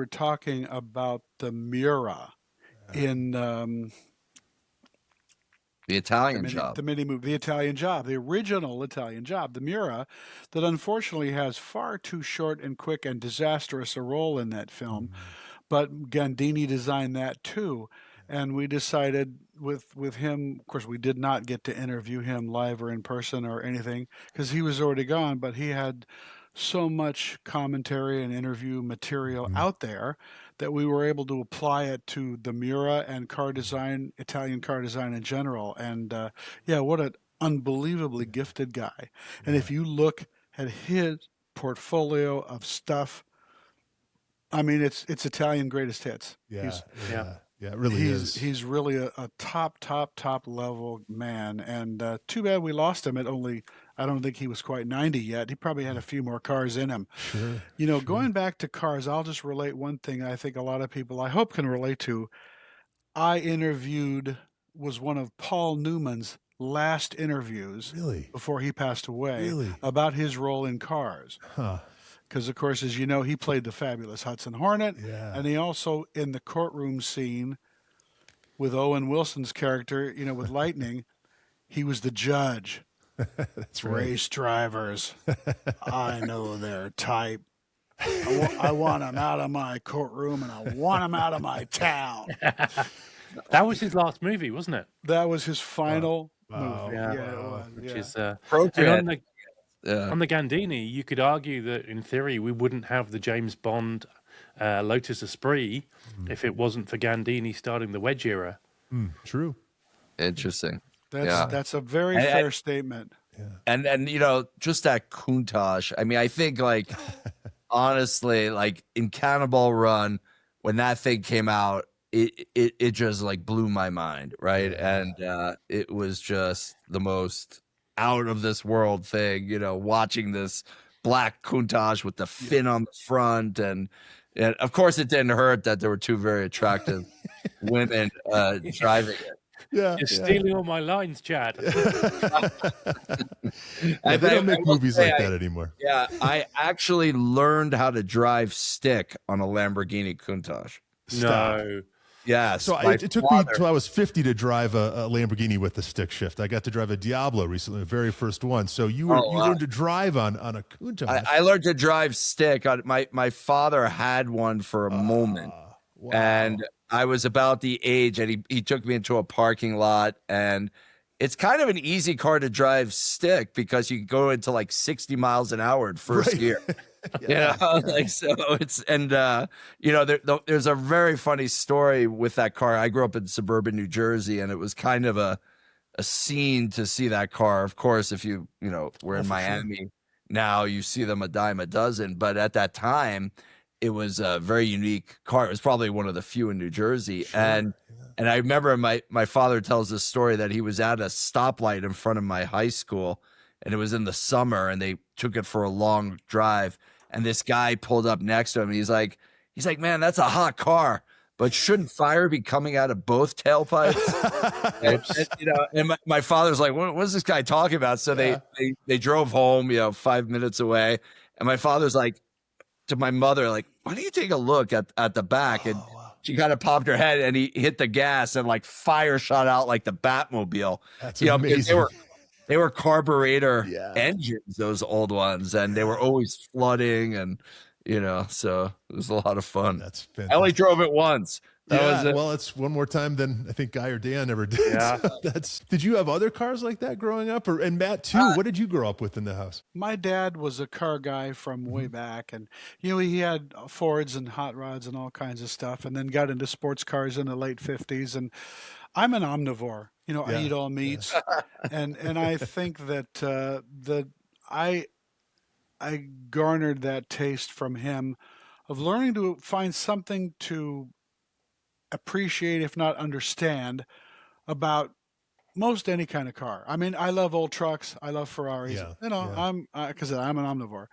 talking about the Mura in the Italian Job. The mini movie, The Italian Job, the original Italian Job, the Mura, that unfortunately has far too short and quick and disastrous a role in that film. But Gandini designed that too. And we decided with him, of course, we did not get to interview him live or in person or anything because he was already gone, but he had so much commentary and interview material out there that we were able to apply it to the Mura and car design, Italian car design in general. And what an unbelievably gifted guy. And if you look at his portfolio of stuff, I mean, it's Italian greatest hits. Yeah, it really is. He's really a top level man. And too bad we lost him at only, I don't think he was quite 90 yet. He probably had a few more cars in him. Sure. Going back to cars, I'll just relate one thing I think a lot of people, I hope, can relate to. I was one of Paul Newman's last interviews before he passed away about his role in Cars. Because, of course, as you know, he played the fabulous Hudson Hornet. And he also, in the courtroom scene with Owen Wilson's character, with Lightning, he was the judge. That's right. Race drivers, I know their type. I want them out of my courtroom, and I want them out of my town. That was his last movie, wasn't it? That was his final movie. Yeah. Yeah, it was. Which Yeah. is Procreate. and Yeah. on the Gandini, you could argue that in theory we wouldn't have the James Bond Lotus Esprit if it wasn't for Gandini starting the wedge era. True. Interesting. That's a very And- fair statement. And you know, just that Countach. I mean, I think like honestly, like in Cannonball Run, when that thing came out, it just like blew my mind, right? And it was just the most out of this world thing, you know, watching this black Countach with the fin on the front, and of course it didn't hurt that there were two very attractive women driving it. Yeah. You're stealing all my lines, Chad. They don't make movies like that anymore. Yeah, I actually learned how to drive stick on a Lamborghini Countach. No. Yes. So it took me till I was 50 to drive a Lamborghini with the stick shift. I got to drive a Diablo recently, the very first one. So you learned to drive on a Countach. I learned to drive stick. My father had one for a moment, and I was about the age, and he took me into a parking lot, and it's kind of an easy car to drive stick because you go into like 60 miles an hour in first gear. Like, so it's, and you know, there's a very funny story with that car. I grew up in suburban New Jersey, and it was kind of a scene to see that car. Of course, if you know, we're in Miami now, you see them a dime a dozen, but at that time it was a very unique car. It was probably one of the few in New Jersey. And I remember my father tells this story that he was at a stoplight in front of my high school, and it was in the summer, and they took it for a long drive. And this guy pulled up next to him, and he's like, man, that's a hot car, but shouldn't fire be coming out of both tailpipes? and, you know, and my father's like, what's this guy talking about? So they drove home, you know, 5 minutes away. And my father's like, to my mother, like, why don't you take a look at the back? And she kind of popped her head, and he hit the gas, and like fire shot out like the Batmobile. That's you know, amazing. They were carburetor engines, those old ones, and they were always flooding, and you know, so it was a lot of fun. That's I fantastic. only drove it once. That was it. Well, it's one more time than I think Guy or Dan ever did. Yeah. So did you have other cars like that growing up? And Matt, too, what did you grow up with in the house? My dad was a car guy from way back, and you know, he had Fords and hot rods and all kinds of stuff, and then got into sports cars in the late 50s. And I'm an omnivore. You know, I eat all meats, and I think that I garnered that taste from him of learning to find something to appreciate, if not understand, about most any kind of car. I mean, I love old trucks. I love Ferraris. You know, I'm an omnivore,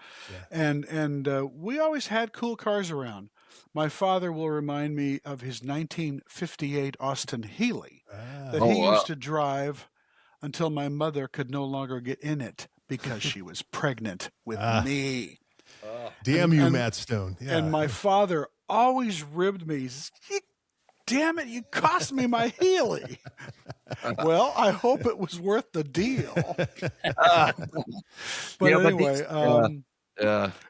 and we always had cool cars around. My father will remind me of his 1958 Austin Healey that he used to drive until my mother could no longer get in it because she was pregnant with me. Damn you, Matt Stone. Yeah. And my father always ribbed me. He says, damn it, you cost me my Healey. Well, I hope it was worth the deal. But anyway,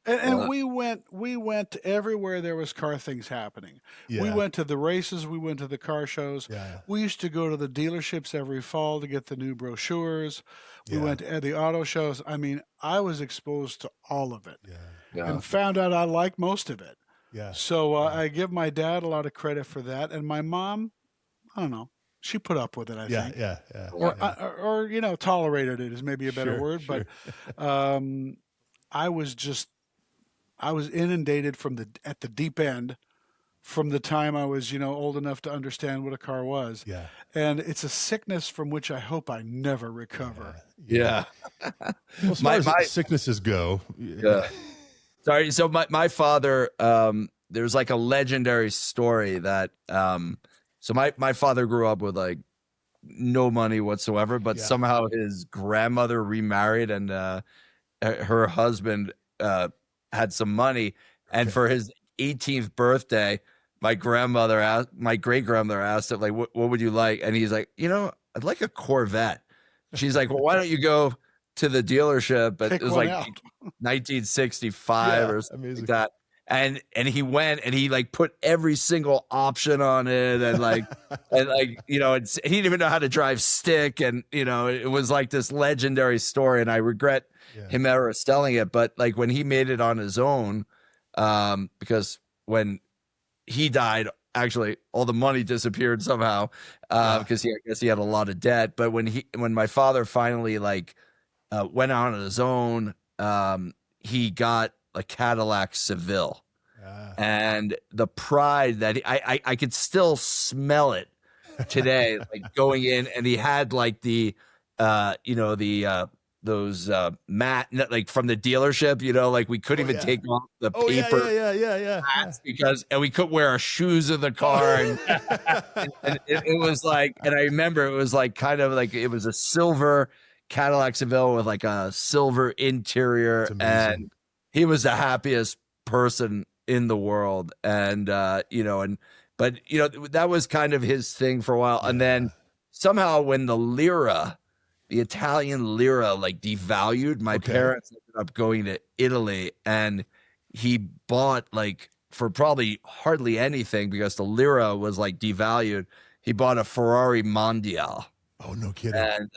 and we went everywhere there was car things happening. We went to the races, we went to the car shows. We used to go to the dealerships every fall to get the new brochures. We went to the auto shows. I mean, I was exposed to all of it and found out I liked most of it. So I give my dad a lot of credit for that, and my mom, I don't know, she put up with it. I think, or you know, tolerated it is maybe a better word. But I was inundated at the deep end from the time I was, you know, old enough to understand what a car was. And it's a sickness from which I hope I never recover. Well, as far as sicknesses go. Sorry. So my father, there's like a legendary story that, so my father grew up with like no money whatsoever, but somehow his grandmother remarried, and her husband had some money, and for his 18th birthday, my great grandmother asked him, like, what would you like? And he's like, you know, I'd like a Corvette. She's like, well, why don't you go to the dealership? But it was like 1965 or something like that. and he went and he like put every single option on it, and like he didn't even know how to drive stick, and it was like this legendary story, and I regret him ever selling it. But like when he made it on his own, because when he died, actually all the money disappeared somehow, because I guess he had a lot of debt. But when my father finally like went out on his own, he got a Cadillac Seville, and the pride that I could still smell it today, like going in, and he had like the those mat, like from the dealership, like we couldn't even take off the paper mats because, and we couldn't wear our shoes in the car, and it was like, and I remember it was like kind of like it was a silver Cadillac Seville with like a silver interior, and he was the happiest person in the world, and but that was kind of his thing for a while, and then somehow when the Italian lira like devalued, my parents ended up going to Italy, and he bought like for probably hardly anything because the lira was like devalued. He bought a Ferrari Mondial. Oh, no kidding.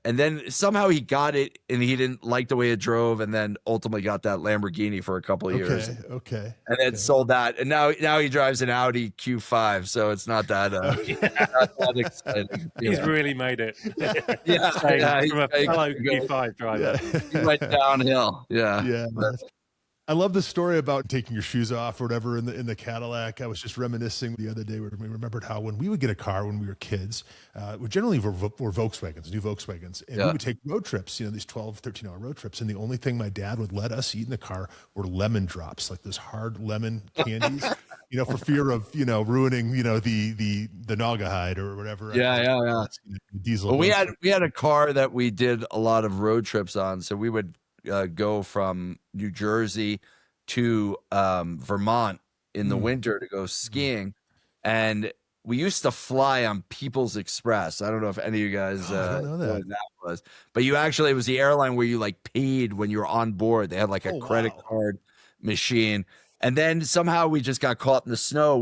And then somehow he got it, and he didn't like the way it drove, and then ultimately got that Lamborghini for a couple of years. Okay. And then sold that, and now he drives an Audi Q5, so it's not that not that exciting. He's really made it. From a fellow Q5 driver. He went downhill. Yeah. I love the story about taking your shoes off or whatever in the Cadillac. I was just reminiscing the other day where we remembered how when we would get a car when we were kids, we generally were Volkswagens, new Volkswagens, and we would take road trips, these 12, 13-hour road trips. And the only thing my dad would let us eat in the car were lemon drops, like those hard lemon candies, for fear of, ruining, the Naugahyde or whatever. Diesel. Well, we had a car that we did a lot of road trips on. So we would go from New Jersey to Vermont in the winter to go skiing, and we used to fly on People's Express. I don't know if any of you guys know what that was, but it was the airline where you like paid when you were on board. They had like a credit card machine, and then somehow we just got caught in the snow.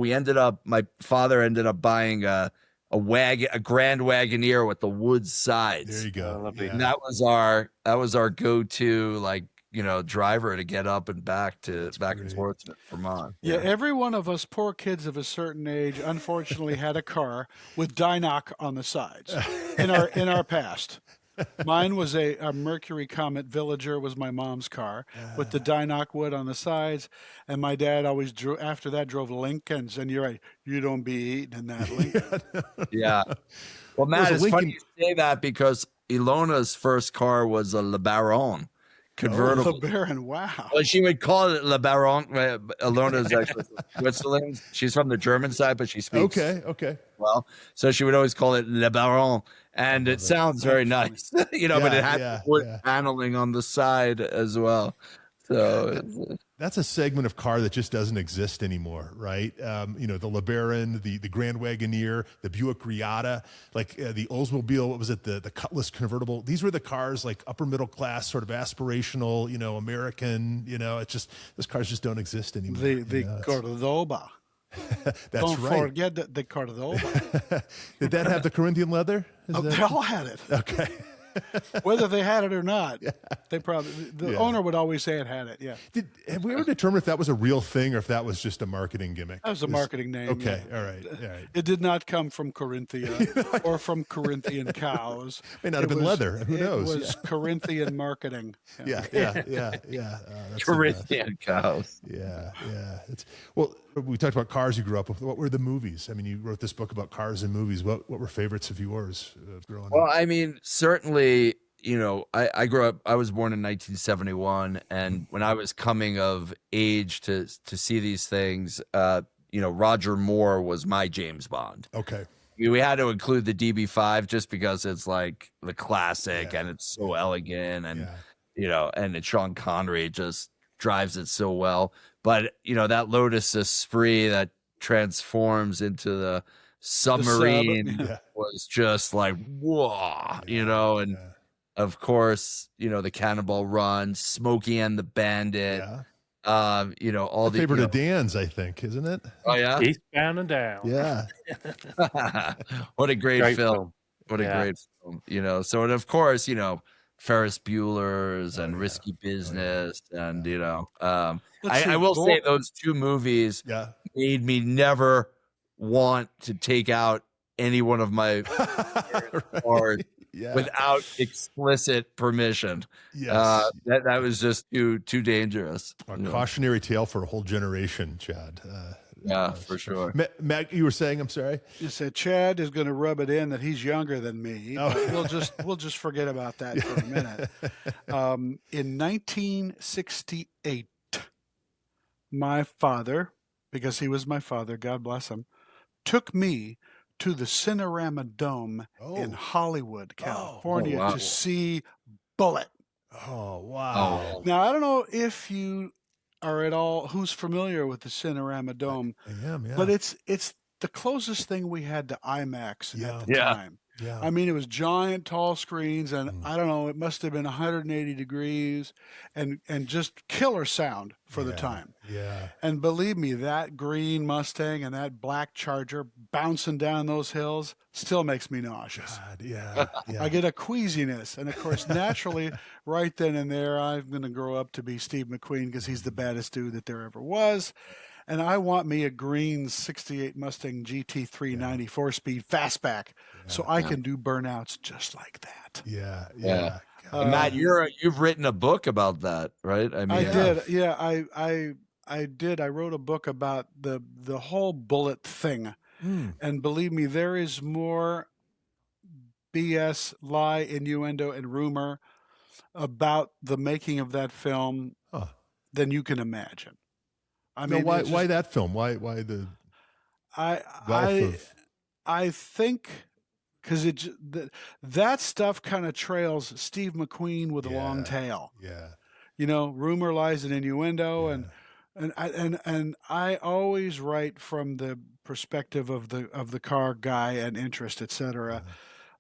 My father ended up buying a Grand Wagoneer with the wood sides. There you go. And that was our go-to driver to get up and back and forth to Vermont. Yeah, every one of us poor kids of a certain age unfortunately had a car with Dynoc on the sides in our past. Mine was a Mercury Comet Villager, was my mom's car with the Dynoc wood on the sides, and my dad always drove Lincolns. And you're right, you don't be eating in that Lincoln. Yeah. Well, Matt, it's funny you say that because Ilona's first car was a Le Baron convertible. Le Baron, wow. Well, she would call it Le Baron. Ilona's actually from Switzerland. She's from the German side, but she speaks. Okay. Well, so she would always call it Le Baron, and it sounds very nice, but it had wood paneling on the side as well. So that's a segment of car that just doesn't exist anymore, right? The LeBaron, the Grand Wagoneer, the Buick Riata, like the Oldsmobile, what was it? The Cutlass convertible. These were the cars like upper middle class, sort of aspirational, American, it's just, those cars just don't exist anymore. The Cordoba. Don't forget the Cordoba. Did that have the Corinthian leather? They all had it. Okay. Whether they had it or not, they probably the owner would always say it had it. Yeah. Have we ever determined if that was a real thing or if that was just a marketing gimmick? That was a marketing name. Okay. All right. It did not come from Corinthia or from Corinthian cows. May not have been leather. Who knows? It was Corinthian marketing. Yeah. Corinthian cows. Yeah. Well, we talked about cars you grew up with. What were the movies? I mean, you wrote this book about cars and movies. What were favorites of yours growing up? Well, I mean, certainly, I grew up, I was born in 1971. And when I was coming of age to see these things, Roger Moore was my James Bond. Okay. We had to include the DB5 just because it's like the classic and it's so elegant and, and Sean Connery just drives it so well. But, that Lotus Esprit that transforms into the submarine was just like, whoa, and of course, the Cannonball Run, Smokey and the Bandit, All A the, favorite of Dan's, I think, isn't it? oh yeah. Eastbound and down. Yeah. What a great Great film. film. What a Yeah. great film. So, and of course, Ferris Bueller's Oh, and yeah. Risky Business, and Let's see. I will say those two movies Yeah. made me never want to take out any one of my cars Yeah. without explicit permission. Yes. That was just too dangerous. A cautionary tale for a whole generation, Chad. Yeah, for sure. Matt, you were saying, I'm sorry. You said Chad is going to rub it in that he's younger than me. Oh. But we'll just forget about that for a minute. In 1968, my father, because he was my father, God bless him, took me to the Cinerama Dome in Hollywood, California, wow. to see Bullet. Oh, wow. Oh, Now, I don't know if you are at all who's familiar with the Cinerama Dome, I am, yeah. but it's the closest thing we had to IMAX at the Yeah. time. Yeah. I mean, it was giant, tall screens, and I don't know, it must have been 180 degrees, and just killer sound for the time. Yeah. And believe me, that green Mustang and that black Charger bouncing down those hills still makes me nauseous. God, yeah. Yeah. I get a queasiness. And of course, naturally, right then and there, I'm going to grow up to be Steve McQueen because he's the baddest dude that there ever was. And I want me a green 68 Mustang GT390 4-speed fastback so I can do burnouts just like that. Yeah. Yeah. God. And Matt, you've written a book about that, right? I mean, I did. Yeah, I did. I wrote a book about the whole Bullet thing. And believe me, there is more BS, lie, innuendo, and rumor about the making of that film than you can imagine. I mean, why that film? Why the I think because that stuff kind of trails Steve McQueen with a long tail. Yeah. Rumor, lies, and innuendo, and I always write from the perspective of the car guy and interest, etc.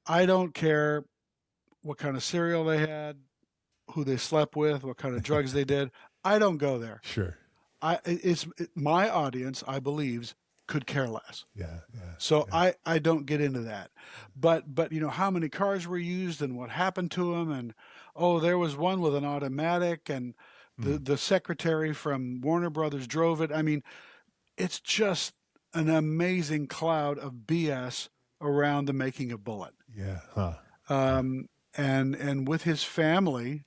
I don't care what kind of cereal they had, who they slept with, what kind of drugs they did. I don't go there. Sure. My audience, I believe, could care less. Yeah. So I don't get into that. But how many cars were used and what happened to them, and there was one with an automatic, and the secretary from Warner Brothers drove it. I mean, it's just an amazing cloud of BS around the making of Bullet. Yeah. Huh. And with his family,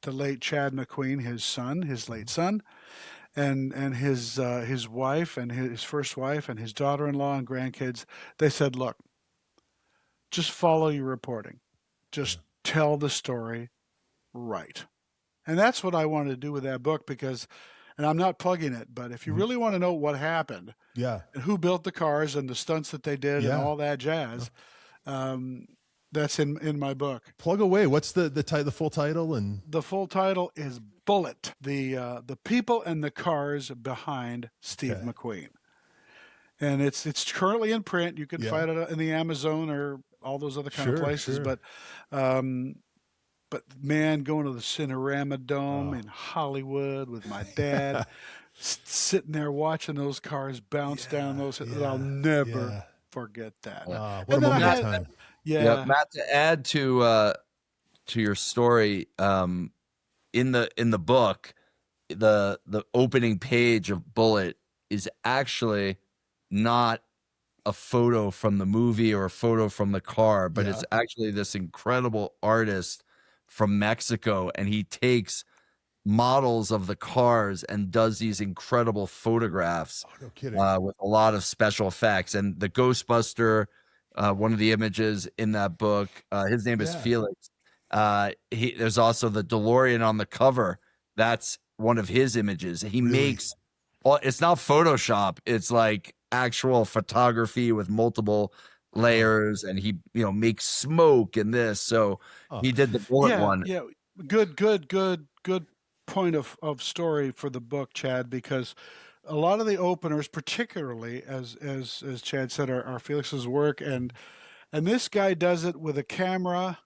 the late Chad McQueen, his late son, and his wife and his first wife and his daughter-in-law and grandkids, they said, look, just follow your reporting. Just tell the story right. And that's what I wanted to do with that book because, and I'm not plugging it, but if you really want to know what happened and who built the cars and the stunts that they did and all that jazz, that's in my book. Plug away. What's the full title? And the full title is Bullet, the people and the cars behind Steve McQueen. And it's currently in print. You can find it in the Amazon or all those other kind of places. Sure. But man, going to the Cinerama Dome in Hollywood with my dad, sitting there watching those cars bounce down those, I'll never forget that. What a moment of time. Yeah, Matt, to add to your story, in the book, the opening page of Bullet is actually not a photo from the movie or a photo from the car, but it's actually this incredible artist from Mexico, and he takes models of the cars and does these incredible photographs No kidding. with a lot of special effects. And the Ghostbuster, one of the images in that book, his name is Felix. There's also the DeLorean on the cover. That's one of his images. He makes, well, it's not Photoshop. It's like actual photography with multiple layers, and he makes smoke and this. So he did the Bullet one. Yeah, good point of story for the book, Chad, because a lot of the openers, particularly as Chad said, are Felix's work, and this guy does it with a camera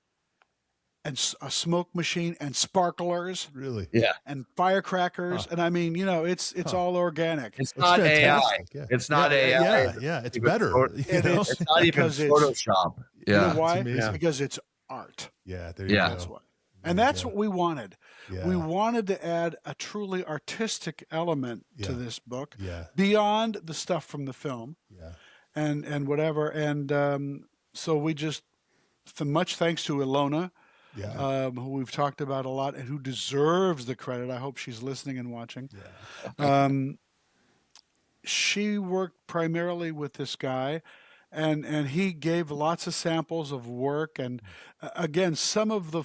and a smoke machine and sparklers Really? Yeah. and firecrackers. And I mean, it's all organic. It's It's not AI. fantastic. Yeah. It's not yeah, AI. Yeah. It's Even better. photo- You know? It's It's not even because it's, Photoshop. you know Yeah. why? amazing. Because it's art. Yeah. There you Yeah. go. That's what. And that's go. what we wanted. Yeah. We wanted to add a truly artistic element to Yeah. this book Yeah. beyond the stuff from the film Yeah. and whatever. And so we just, much thanks to Ilona, Yeah. who we've talked about a lot and who deserves the credit. I hope she's listening and watching. She worked primarily with this guy, and he gave lots of samples of work. And again, some of the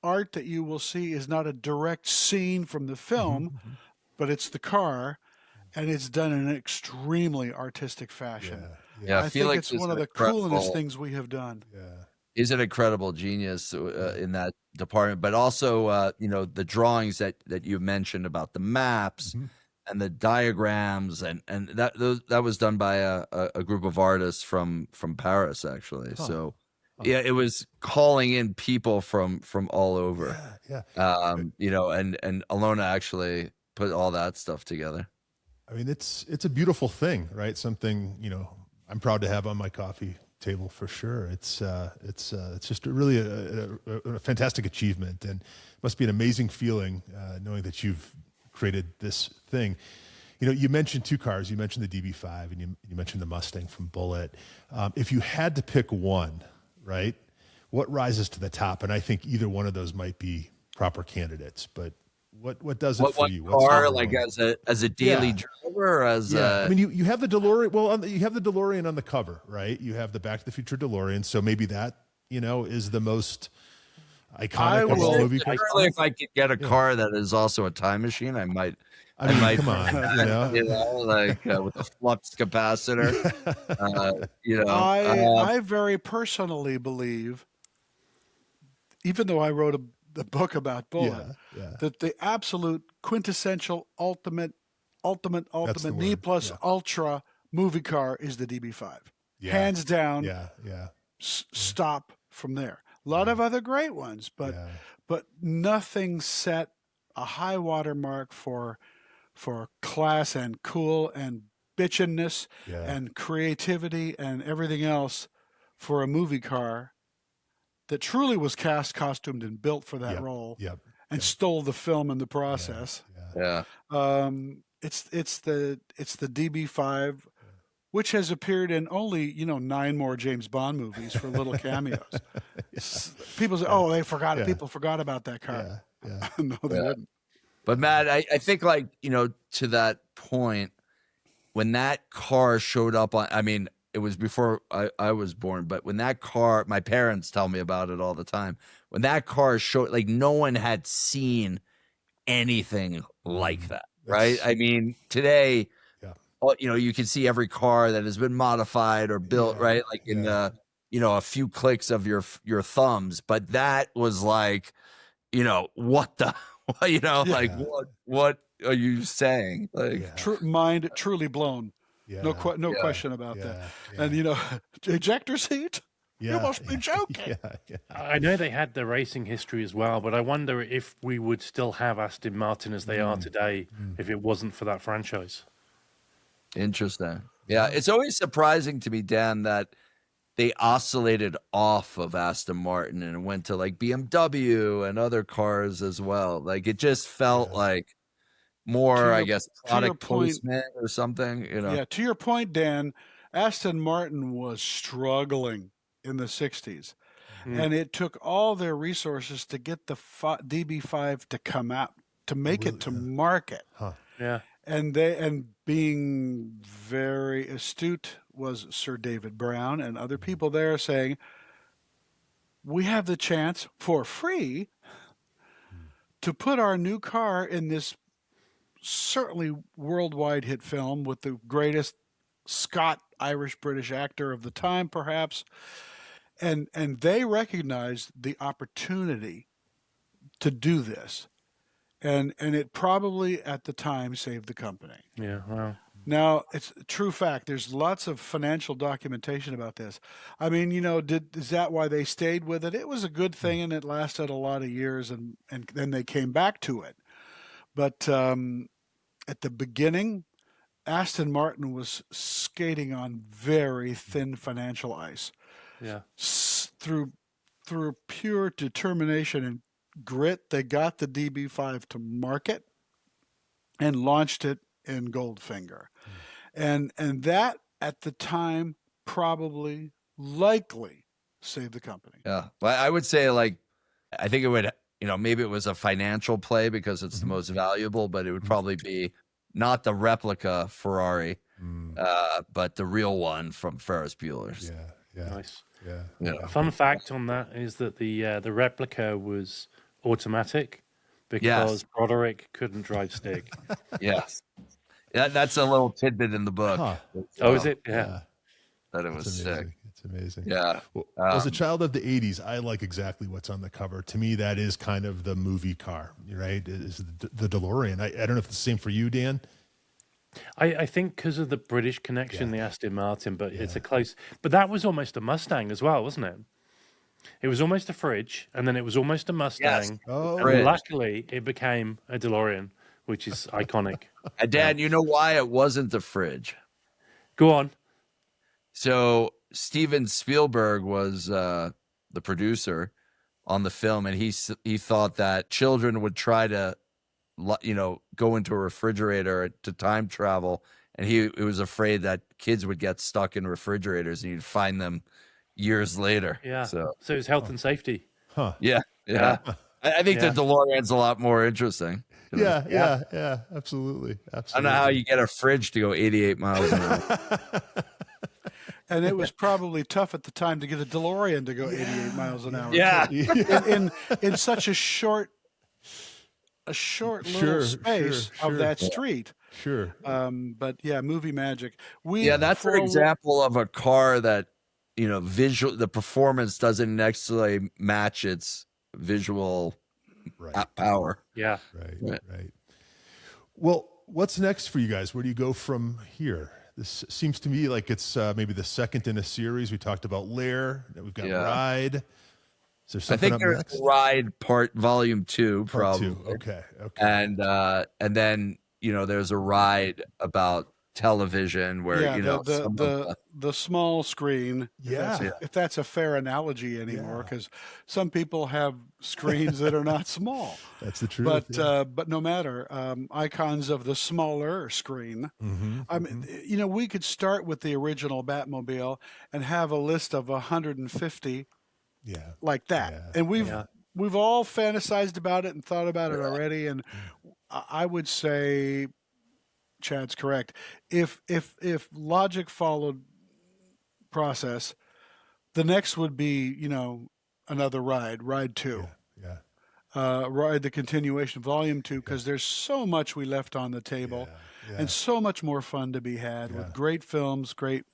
art that you will see is not a direct scene from the film, but it's the car, and it's done in an extremely artistic fashion. Yeah. I think Felix it's is one of an the coolest incredible- things we have done. Yeah. He's an incredible genius in that department, but also, the drawings that you mentioned about the maps and the diagrams, and that was done by a group of artists from Paris, actually. So, yeah, it was calling in people from all over. Yeah. And Alona actually put all that stuff together. I mean, it's a beautiful thing, right? Something, I'm proud to have on my coffee table for sure. It's just really a fantastic achievement, and must be an amazing feeling knowing that you've created this thing. You mentioned two cars. You mentioned the DB5, and you mentioned the Mustang from Bullitt. If you had to pick one, right, what rises to the top? And I think either one of those might be proper candidates, but what does it for you? What's Car, number like one? as a daily Yeah. driver, or as I mean, you have the DeLorean. Well, you have the DeLorean on the cover, right? You have the Back to the Future DeLorean. So maybe that, is the most iconic of all movie cars. Surely if I could get a car that is also a time machine, I might. I mean, come on, with a flux capacitor. I very personally believe, even though I wrote the book about Bullitt, that the absolute quintessential ultimate the knee word, plus ultra movie car is the DB5. Yeah. Hands down. Yeah. Stop from there. A lot of other great ones, but nothing set a high water mark for class and cool and bitchinness and creativity and everything else for a movie car that truly was cast, costumed, and built for that role, and stole the film in the process. Yeah. It's the DB5, which has appeared in only 9 more James Bond movies for little cameos. People say, "Oh, they forgot it." People forgot about that car. No, they didn't. But Matt, I think to that point, when that car showed up on, I mean, it was before I was born, but when that car, my parents tell me about it all the time. When that car showed, no one had seen anything like that, right? I mean, today, you can see every car that has been modified or built, right? In a few clicks of your thumbs. But that was what the, what are you saying? Mind truly blown. Yeah. No question about that. And ejector seat. You must be joking. I know they had the racing history as well, but I wonder if we would still have Aston Martin as they are today if it wasn't for that franchise. Interesting. Yeah, it's always surprising to me, Dan, that they oscillated off of Aston Martin and went to BMW and other cars as well. It just felt like more, I guess, product placement or something. Yeah, to your point, Dan, Aston Martin was struggling in the 60s. And it took all their resources to get the DB5 to come out, to make it to market. Yeah. And being very astute was Sir David Brown and other people there saying, we have the chance for free to put our new car in this certainly worldwide hit film with the greatest Irish-British actor of the time, perhaps. And they recognized the opportunity to do this. And it probably at the time saved the company. Yeah, well. Now, it's a true fact. There's lots of financial documentation about this. I mean, is that why they stayed with it? It was a good thing, and it lasted a lot of years, and then they came back to it. But at the beginning, Aston Martin was skating on very thin financial ice. Yeah. Through pure determination and grit, they got the DB5 to market and launched it in Goldfinger. And that at the time probably likely saved the company. Yeah. But I would say, like, I think it would, maybe it was a financial play because it's the most valuable, but it would probably be not the replica Ferrari, but the real one from Ferris Bueller's. Yeah. Nice. Yeah. Fun fact on that is that the replica was automatic because Broderick couldn't drive stick. Yes. That's a little tidbit in the book. Huh. Oh, is it? Yeah. That it was sick. It's amazing. Yeah. Well, as a child of the 80s, I like exactly what's on the cover. To me, that is kind of the movie car, right? It is the DeLorean. I don't know if it's the same for you, Dan. I think because of the British connection, the Aston Martin, but it's a close. But that was almost a Mustang as well, wasn't it? It was almost a fridge, and then it was almost a Mustang. Oh. And luckily, it became a DeLorean, which is iconic. Dad, you know why it wasn't the fridge? Go on. So Steven Spielberg was the producer on the film, and he thought that children would try to, go into a refrigerator to time travel, and he was afraid that kids would get stuck in refrigerators and you'd find them years later. Yeah. So it's health and safety. Huh. yeah. I think the DeLorean's a lot more interesting. Yeah. Absolutely. I don't know how you get a fridge to go 88 miles an hour. And it was probably tough at the time to get a DeLorean to go 88 miles an hour. Yeah. In such a short little space of that street. Sure. But yeah, movie magic. That's an example of a car that, the performance doesn't necessarily match its visual power. Yeah. Right. Well, what's next for you guys? Where do you go from here? This seems to me like it's maybe the second in a series. We talked about Lair. We've got Ride. Is there something I think up there's next? Ride Volume 2, probably. Okay. And then there's a Ride about television where the small screen. If that's a fair analogy anymore, because some people have screens that are not small. That's the truth. But no matter, icons of the smaller screen. I mean, we could start with the original Batmobile and have a list of 150 like that, and we've all fantasized about it and thought about it already. And I would say Chad's correct. If logic followed process, the next would be another Ride 2. Ride the continuation, Volume 2, because there's so much we left on the table, and so much more fun to be had with great films, great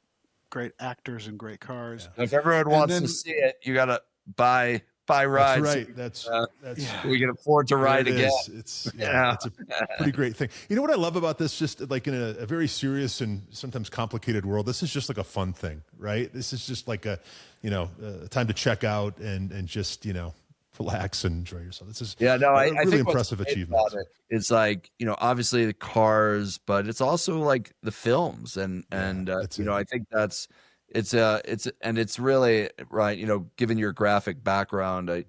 actors, and great cars. If everyone wants to see it, you gotta buy rides. That's right. That's we can afford to ride again. It's a pretty great thing. You know what I love about this? Just like in a very serious and sometimes complicated world, this is just like a fun thing, right? This is just like a time to check out and just relax and enjoy yourself. This is I really think impressive achievement. It's like obviously the cars, but it's also like the films and I think that's. It's really right. Given your graphic background,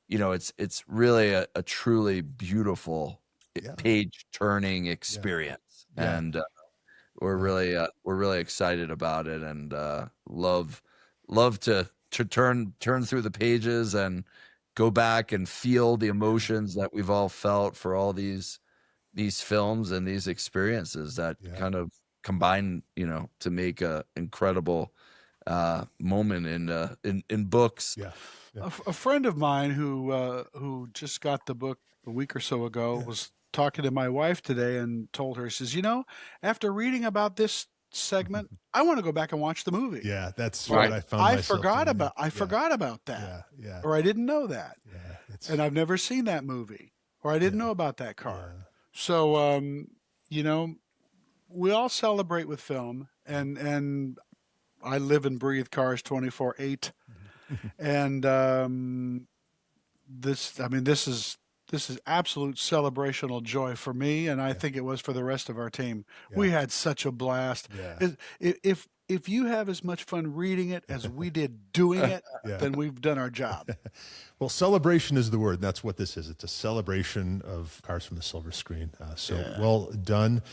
it's really a truly beautiful page turning experience, and we're really excited about it, and love to turn through the pages and go back and feel the emotions that we've all felt for all these films and these experiences that kind of combine, to make a incredible moment in books. A friend of mine who just got the book a week or so ago was talking to my wife today and told her, says, after reading about this segment, I want to go back and watch the movie. Yeah, that's what I found. I forgot about that. Or I didn't know that. And I've never seen that movie, or I didn't know about that car. So we all celebrate with film, and I live and breathe cars 24/8, and this is absolute celebrational joy for me, and I think it was for the rest of our team. We had such a blast. Yeah. If you have as much fun reading it as we did doing it, then we've done our job. Well, celebration is the word. And that's what this is. It's a celebration of Cars from the Silver Screen. Well done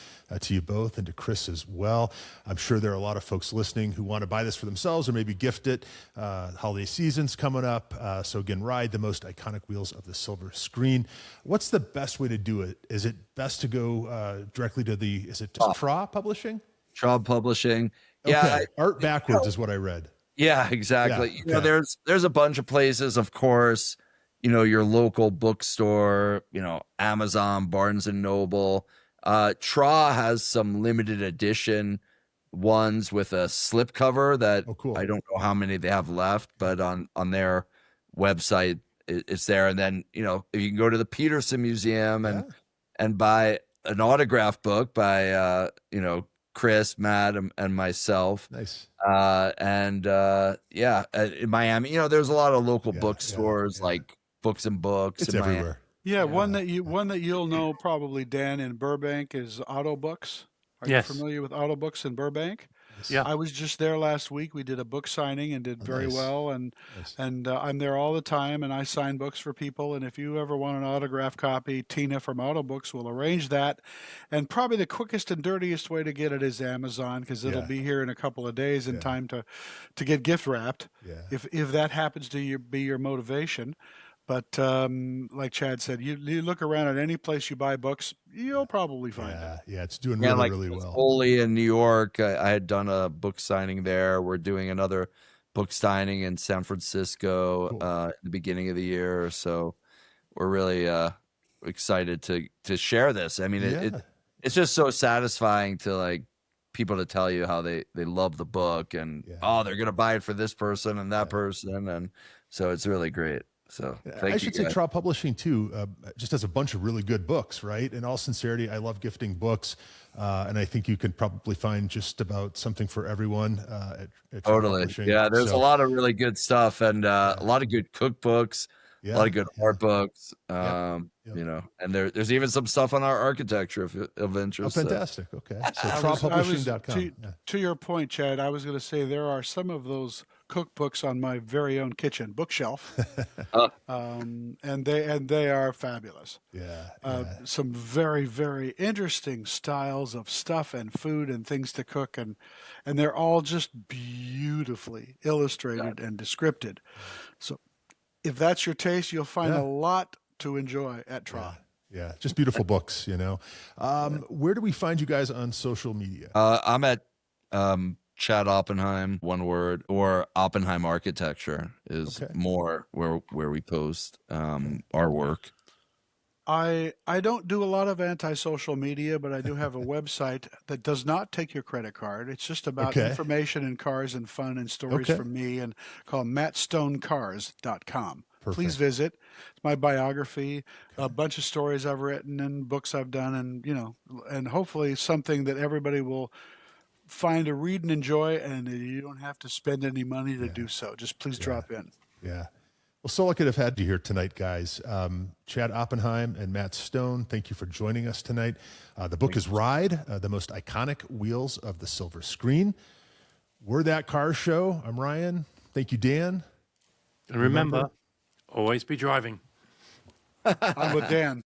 to you both and to Chris as well. I'm sure there are a lot of folks listening who want to buy this for themselves or maybe gift it. Holiday season's coming up. So again, ride the most iconic wheels of the silver screen. What's the best way to do it? Is it best to go directly to is it just TRA Publishing? TRA Publishing. Okay. Yeah. Art backwards is what I read. Yeah, exactly. There's a bunch of places, of course, your local bookstore, Amazon, Barnes and Noble. TRA has some limited edition ones with a slipcover that cool. I don't know how many they have left, but on their website it's there. And then, if you can go to the Peterson Museum and buy an autograph book by Chris, Matt, and myself. Nice. In Miami, there's a lot of local bookstores like Books and Books. It's in everywhere. Miami. One that you'll know probably, Dan, in Burbank is Auto Books. Are you familiar with Auto Books in Burbank? Yeah, I was just there last week. We did a book signing and did very well. And I'm there all the time, and I sign books for people. And if you ever want an autograph copy, Tina from Auto Books will arrange that. And probably the quickest and dirtiest way to get it is Amazon, because it'll be here in a couple of days in time to get gift wrapped. Yeah. If that happens to be your motivation. But like Chad said, you look around at any place you buy books, you'll probably find it. Yeah, it's doing really well. Foley in New York, I had done a book signing there. We're doing another book signing in San Francisco at the beginning of the year. So we're really excited to share this. I mean, it's just so satisfying to people to tell you how they love the book and they're gonna buy it for this person and that person, and so it's really great. So I should say TRA Publishing too just has a bunch of really good books, right? In all sincerity, I love gifting books, and I think you can probably find just about something for everyone at TRA Publishing. Yeah, there's a lot of really good stuff, and a lot of good cookbooks, a lot of good art books, and there's even some stuff on our architecture of interest. Oh, fantastic. Okay, so TRApublishing.com. To your point, Chad, I was going to say there are some of those cookbooks on my very own kitchen bookshelf, and they are fabulous. Some very, very interesting styles of stuff and food and things to cook, and they're all just beautifully illustrated and descripted. So if that's your taste, you'll find a lot to enjoy at TRA. Yeah, just beautiful books, Where do we find you guys on social media? I'm at Chad Oppenheim, one word, or Oppenheim Architecture is more where we post our work. I don't do a lot of anti-social media, but I do have a website that does not take your credit card. It's just about information and cars and fun and stories from me, and called mattstonecars.com. Please visit. It's my biography, a bunch of stories I've written and books I've done, and hopefully something that everybody will find to read and enjoy, and you don't have to spend any money to do so. Just please drop in. Yeah. Well, so lucky to have had you here tonight, guys. Chad Oppenheim and Matt Stone, thank you for joining us tonight. The book is Ride, the most iconic wheels of the silver screen. We're That Car Show. I'm Ryan. Thank you, Dan. And remember, always be driving. I'm with Dan.